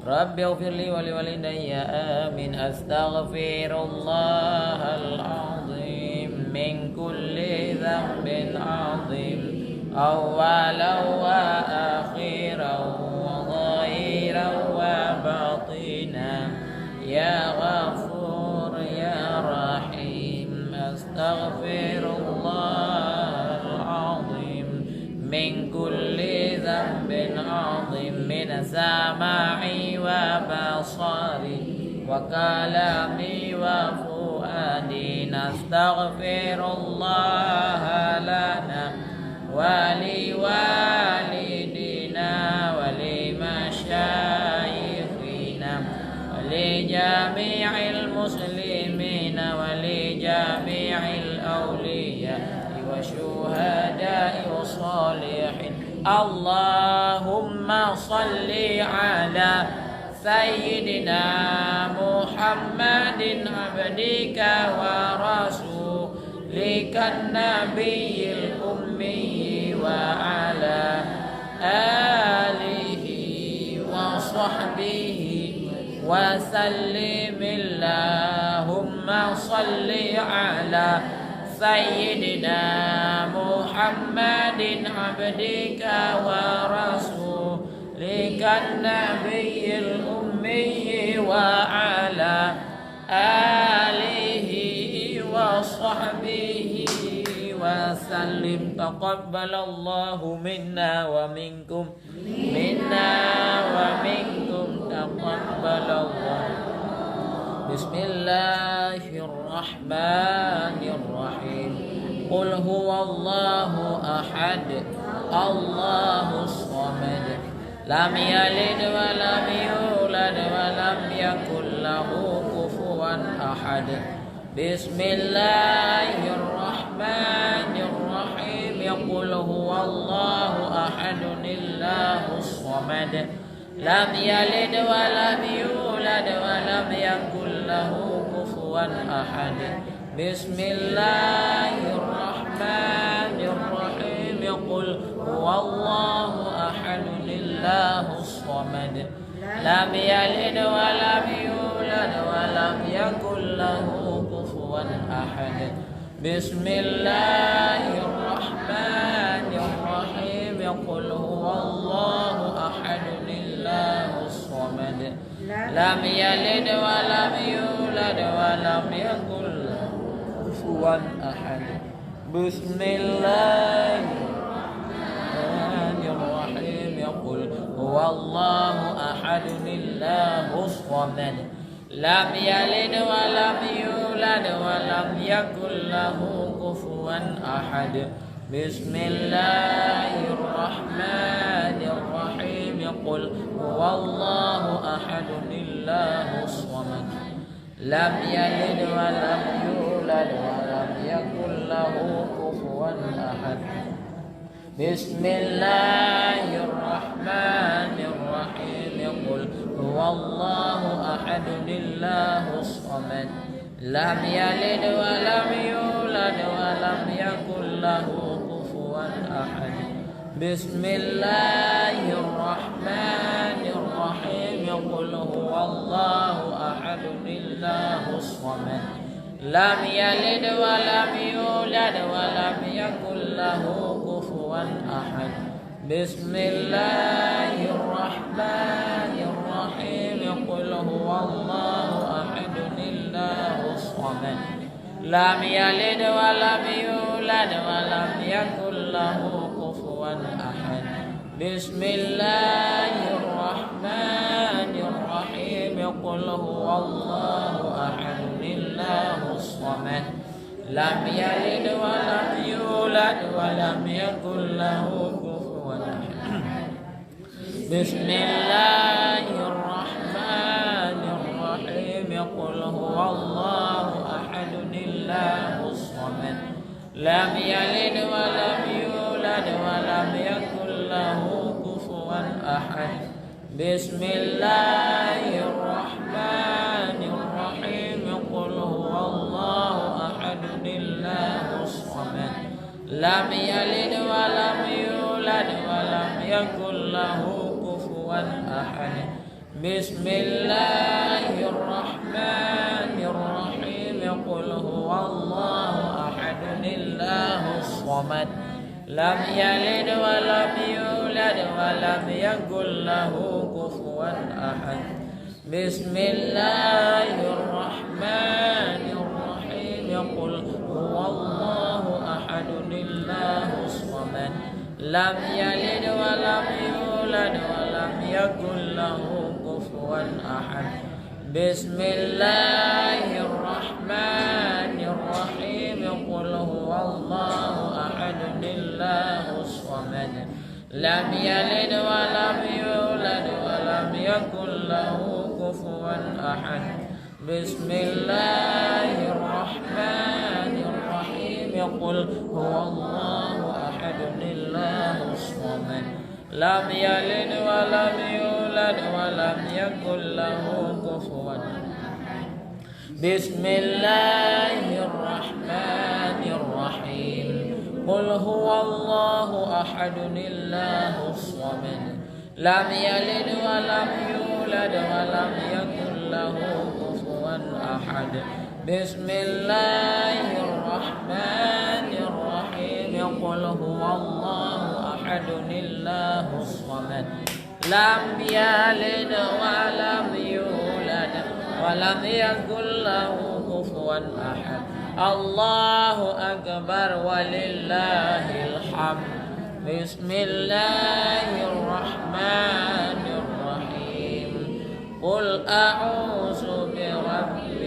رب اغفر لي ولوالدي آمين أستغفر الله العظيم من كل ذنب عظيم أولا وآخرا وظاهرا وباطنا يا غفور يا رحيم أستغفر الله العظيم من كل ذنب عظيم من سماعي وبصري وكلامي وفؤادي نستغفر الله لنا ولوالدينا ولمشايخنا ولجميع المسلمين ولجميع الأولياء والشهداء والصالحين اللهم صل على سيدنا محمد عبدك ورسولك النبي الأمي وعلى آله وصحبه وسلم اللهم صل على سيدنا محمد عبدك ورسولك النبي الأمي وعلى آله وصحبه وسلم تقبل الله منا ومنكم تقبل الله Bismillahirrahmanirrahim. Qul huwallahu ahad, Allahus samad, lam yalid wa lam yulad wa lam yakul lahu kufuwan ahad. Bismillahirrahmanirrahim. Qul huwallahu ahadun illahus samad, lam yalid wa lam yulad wa lam yakul lahu kufuwan ahad. Bismillahirrahmanirrahim. Qul huwallahu ahadun illahus samad, lam yalid wa lam yulad wa lam yakul lahu kufuwan ahad. Bismillahirrahmanirrahim. Qul huwallahu ahadun illahus samad, lam yalid wa lam yulad wa lam yakul kufuwan ahad. Bismillahirrahmanirrahim. Qul huwallahu ahadun illahus samad, lam yalid wa lam yulad wa lam yakul lahu kufuwan ahad. Bismillahirrahmanirrahim. Qul huwallahu ahadun illahus samad, lam yalid wa lam yulad wa lam yakul lahu kufuwan ahad. Bismillahirrahmanirrahim. Qul huwallahu ahadun illahus samad, lam yalid wa lam yulad wa lam yakul lahu kufuwan ahad. Bismillahirrahmanirrahim. Qul huwallahu ahadun illahus samad, lam yalid wa lam yulad wa lam yakul lahu kufuwan ahad. Bismillahirrahmanirrahim. Qul huwallahu ahadun illahus samad, lam yalid wa lam yulad wa lam yakul lahu kufuwan ahad. Bismillahirrahmanirrahim. Qul huwallahu ahadun illahus samad, lam yalid wa lam yulad wa lam yakul lahu kufuwan ahad. Bismillahirrahmanirrahim. Qul huwallahu ahadun illahus samad, lam yalid wa lam yulad wa lam yakul lahu kufuwan ahad. Bismillahirrahmanirrahim. Qul huwallahu ahadun illahus samad, lam yalid wa lam yulad wa lam yakul lahu kufuwan ahad. Bismillahirrahmanirrahim. Qul huwallahu ahadun illahus samad, lam yalid wa lam yulad wa lam yakul lahu kufuwan ahad. Bismillahirrahmanirrahim. Qul huwallahu ahadun illahus samad, lam yalid wa lam yulad wa lam yakul lahu kufuwan ahad. Bismillahirrahmanirrahim. Qul huwallahu ahadun illahus samad, lam yalid wa lam yulad wa lam yakul lahu kufuwan ahad. Bismillahirrahmanirrahim. Qul huwallahu ahadun illahus samad, lam yalid wa lam yulad wa lam yakul lahu kufuwan. Bismillahirrahmanirrahim. Qul huwallahu ahadun illahus samad, lam yalid wa lam yulad wa lam yakul lahu kufuwan ahad. Bismillahirrahmanirrahim. Qul huwallahu ahadun illahus samad, lam yalid wa lam yulad wa lam yakul lahu kufuwan ahad. Allahu akbar walillahil hamd. Bismillahirrahmanirrahim. Qul a'udzu birabbil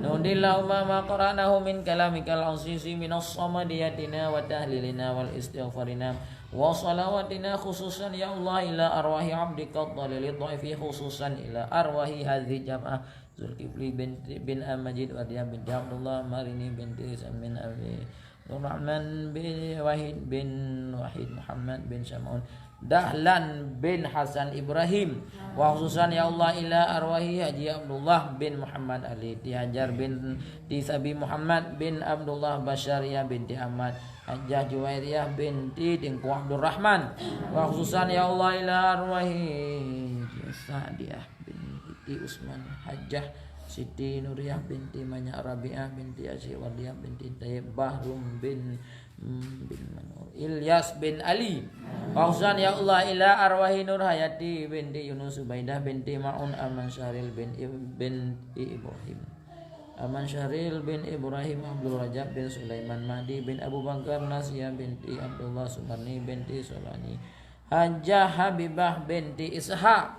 Nudillahumma ma qara'nahu min kalamikal asisi minas samadiyatina wa tahlilina wal istighfarina wa salawatina khususan ya Allah ila arwahi abdika dhalili dhaifi khususan ila arwahi hadhi jam'ah Zulkifli bin Amajid wa Diyah bin Abdullah Marini binti Samin Abi Rahman bin Wahid Muhammad bin Syamun Dahlan bin Hasan Ibrahim wa khususan ya Allah ila arwahi Haji Abdullah bin Muhammad Ali Tihajar bin Sabi Muhammad bin Abdullah Basyariyah binti Ahmad Hajjah Juwairiyah binti Dengku Abdurrahman wa khususan ya Allah ila arwahi Sa'diyah binti Usman Hajjah Siti Nuriyah binti Manya Rabi'ah binti Asyik Wadiyah binti Tayyib Bahrum bin Manur Ilyas bin Ali Wahsan ya Allah ila arwahi Nur Hayati binti Yunus Ubaidah binti Ma'un Aman Syahril binti Ibrahim Aman Syahril bin Ibrahim Abdul Rajab bin Sulaiman Mahdi bin Abu Bakar Nasiyah binti Abdullah Sumarni binti Solani Hajjah Habibah binti Ishaq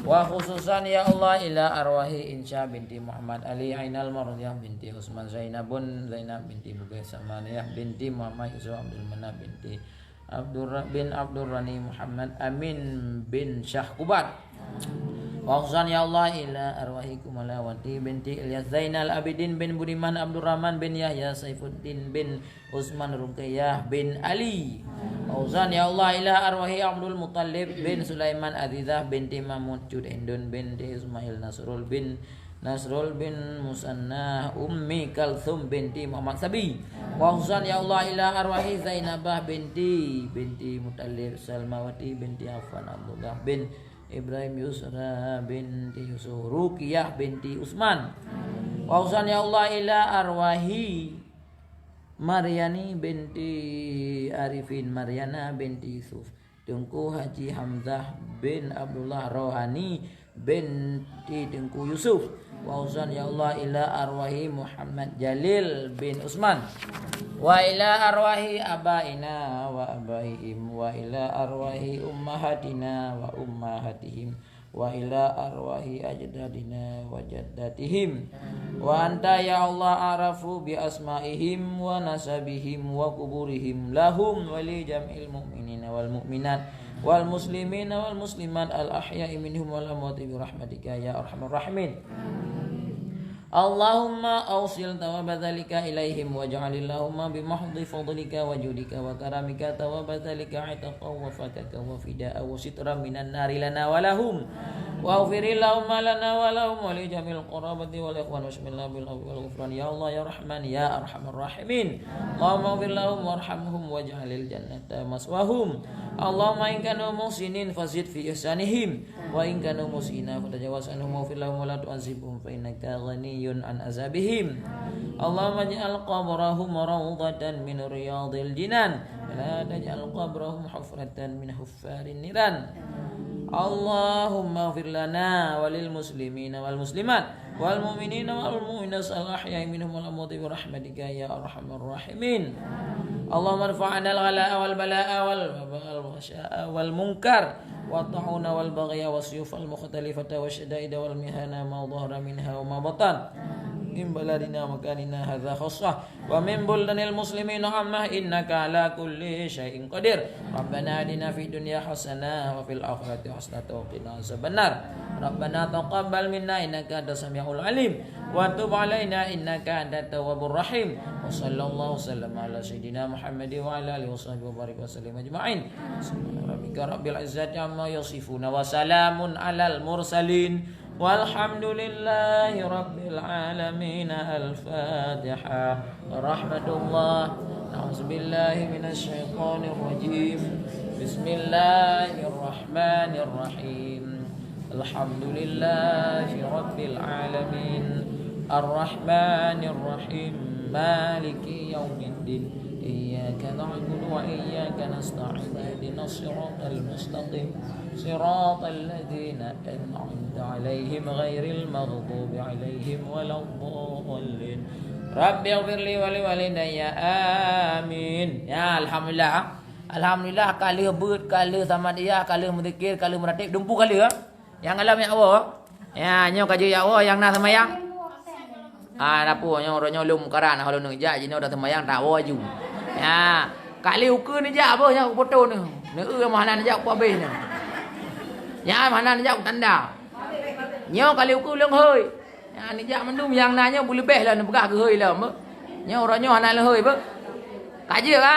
wa khususan ya Allah ila arwahi Insya binti Muhammad Ali Ainal Marudiyah binti Usman Zainab binti Bugay Samaniyah binti Muhammad Yusuf Abdul Manab binti Abdul Rani Muhammad Amin bin Syahkubat wa khususan ya Allah ila arwahi Kumalawati binti Ilyas Zainal Abidin bin Budiman Abdurrahman bin Yahya Saifuddin bin Usman Ruqayyah bin Ali Fauzan ya Allah ila arwahi Abdul Muttalib bin Sulaiman Azizah binti Mahmud Judendun binti Ismail Nasrul bin Musanna Ummi Kalthum binti Muhammad Sabi Fauzan ya Allah ila arwahi Zainabah binti Muttalib Salmawati binti Affan Abdullah bin Ibrahim Yusra binti Yusuf Ruqiyah binti Usman Fauzan ya Allah ila arwahi Maryani binti Arifin Maryana binti Yusuf Tengku Haji Hamzah bin Abdullah Rohani binti Tengku Yusuf Fauzan ya Allah ila arwahi Muhammad Jalil bin Usman wa ila arwahi abaina wa abaihim wa ila arwahi ummahatina wa ummahatihim wa ila arwahi ajdadina wa jaddatihim wa anta ya Allah arafu bi asmaihim wa nasabihim wa kuburihim lahum wa li jam'il mu'minina wal mu'minat wal muslimina wal muslimat al ahya'i minhum wal amwati bi rahmatika ya arhamar rahimin Allahumma awsil tawabadzalika ilaihim waj'alillahumma bimahdhi fadlika wa judika wa karamika tawabadzalika itaqa wa fakaka wa fida'a wa sitra minan nari lana wa lahum wa ghfirillahumma lana wa lahum wa li jamil qarabati wal ikhwan wa shmilna bil afwi wal ghufran ya Allah ya Rahman ya arhamar rahimin Allahumma ighfir lahum warhamhum waj'alil jannata maswahum Allahumma in kanu muhsinin fazid fi ihsanihim wa in kanu musina fatajawaz anhum wa fir lahum wa la tu'azibhum fa innaka ghaniyun an azabihim Allahumma ij'al qabrahum rawdatan min riyadil jinan wa la taj'al qabrahum hufratan min huffarin niran Allahumma ighfir lana walil muslimina wal muslimat wal mu'minina wal mu'minat al ahya'i minhum wal amwati bi rahmatika ya arhamar rahimin Allahumma irfa'na al-ghalaa wal balaa wal khasya'a wal munkar wa ta'una wal baghya wasyuf al mukhtalifata wasyada'ida wal mihana ma dhahara minha wa ma batan min baladina makanina hadza khassah wa min buldanil muslimina amma innaka ala kulli syai'in qadir rabbana atina fid dunya hasanah wa fil akhirati hasanah wa qina azabannar rabbana taqabbal minna innaka antas samiul alim wa tub alaina innaka antat tawwabur rahim wa sallallahu sallama ala sayidina Muhammad wa ala alihi washabbihi wa barik wa sallim ajma'in subhana rabbika rabbil izzati amma yasifun wa salamun alal mursalin walhamdulillahi rabbil alamin al-fatihah rahmatullah a'udzubillahi minasyaitonir rajim bismillahirrahmanirrahim alhamdulillahi rabbil alamin arrahmanir rahim maliki yaumiddin iyyaka na'budu wa iyyaka nasta'in ihdinas siratal mustaqim siratal ladzina an'amta 'alaihim ghairil maghdubi 'alaihim waladdallin rabbi ighfirli wa li walidayya amin ya alhamdulillah kali beut kali sama dia kali berzikir kali meratib dumpu kali ya yang alam ya Allah ya nyo kaji ya Allah yang na sama yang Dapurnya orangnya lum karana kalau nak jak je ni dah sembahyang tak waju. Kali ukur ni jak apa nya foto ni. Ni mana nak jak apa habis ni. Ya mana nak jak tanda. Nyo kali ukur leng hơi. Ni jak mendum yang nanya boleh lebih lah nak pegah ke hơi lah. Nyo orangnya anak le hơi apa. Kaji ka?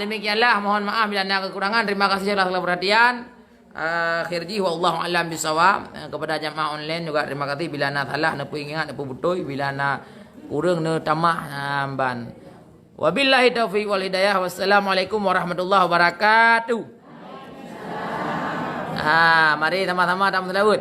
Demikianlah, mohon maaf bila ada kekurangan. Terima kasih atas perhatian. Akhirji wallahu alam bisawab. Kepada jamaah online juga terima kasih bila nak salah, nak ingat, nak betul, bila nak kurang, nak tamah ban. Wabillahi taufiq wal hidayah. Wassalamualaikum warahmatullahi wabarakatuh. Mari sama-sama dalam selawat.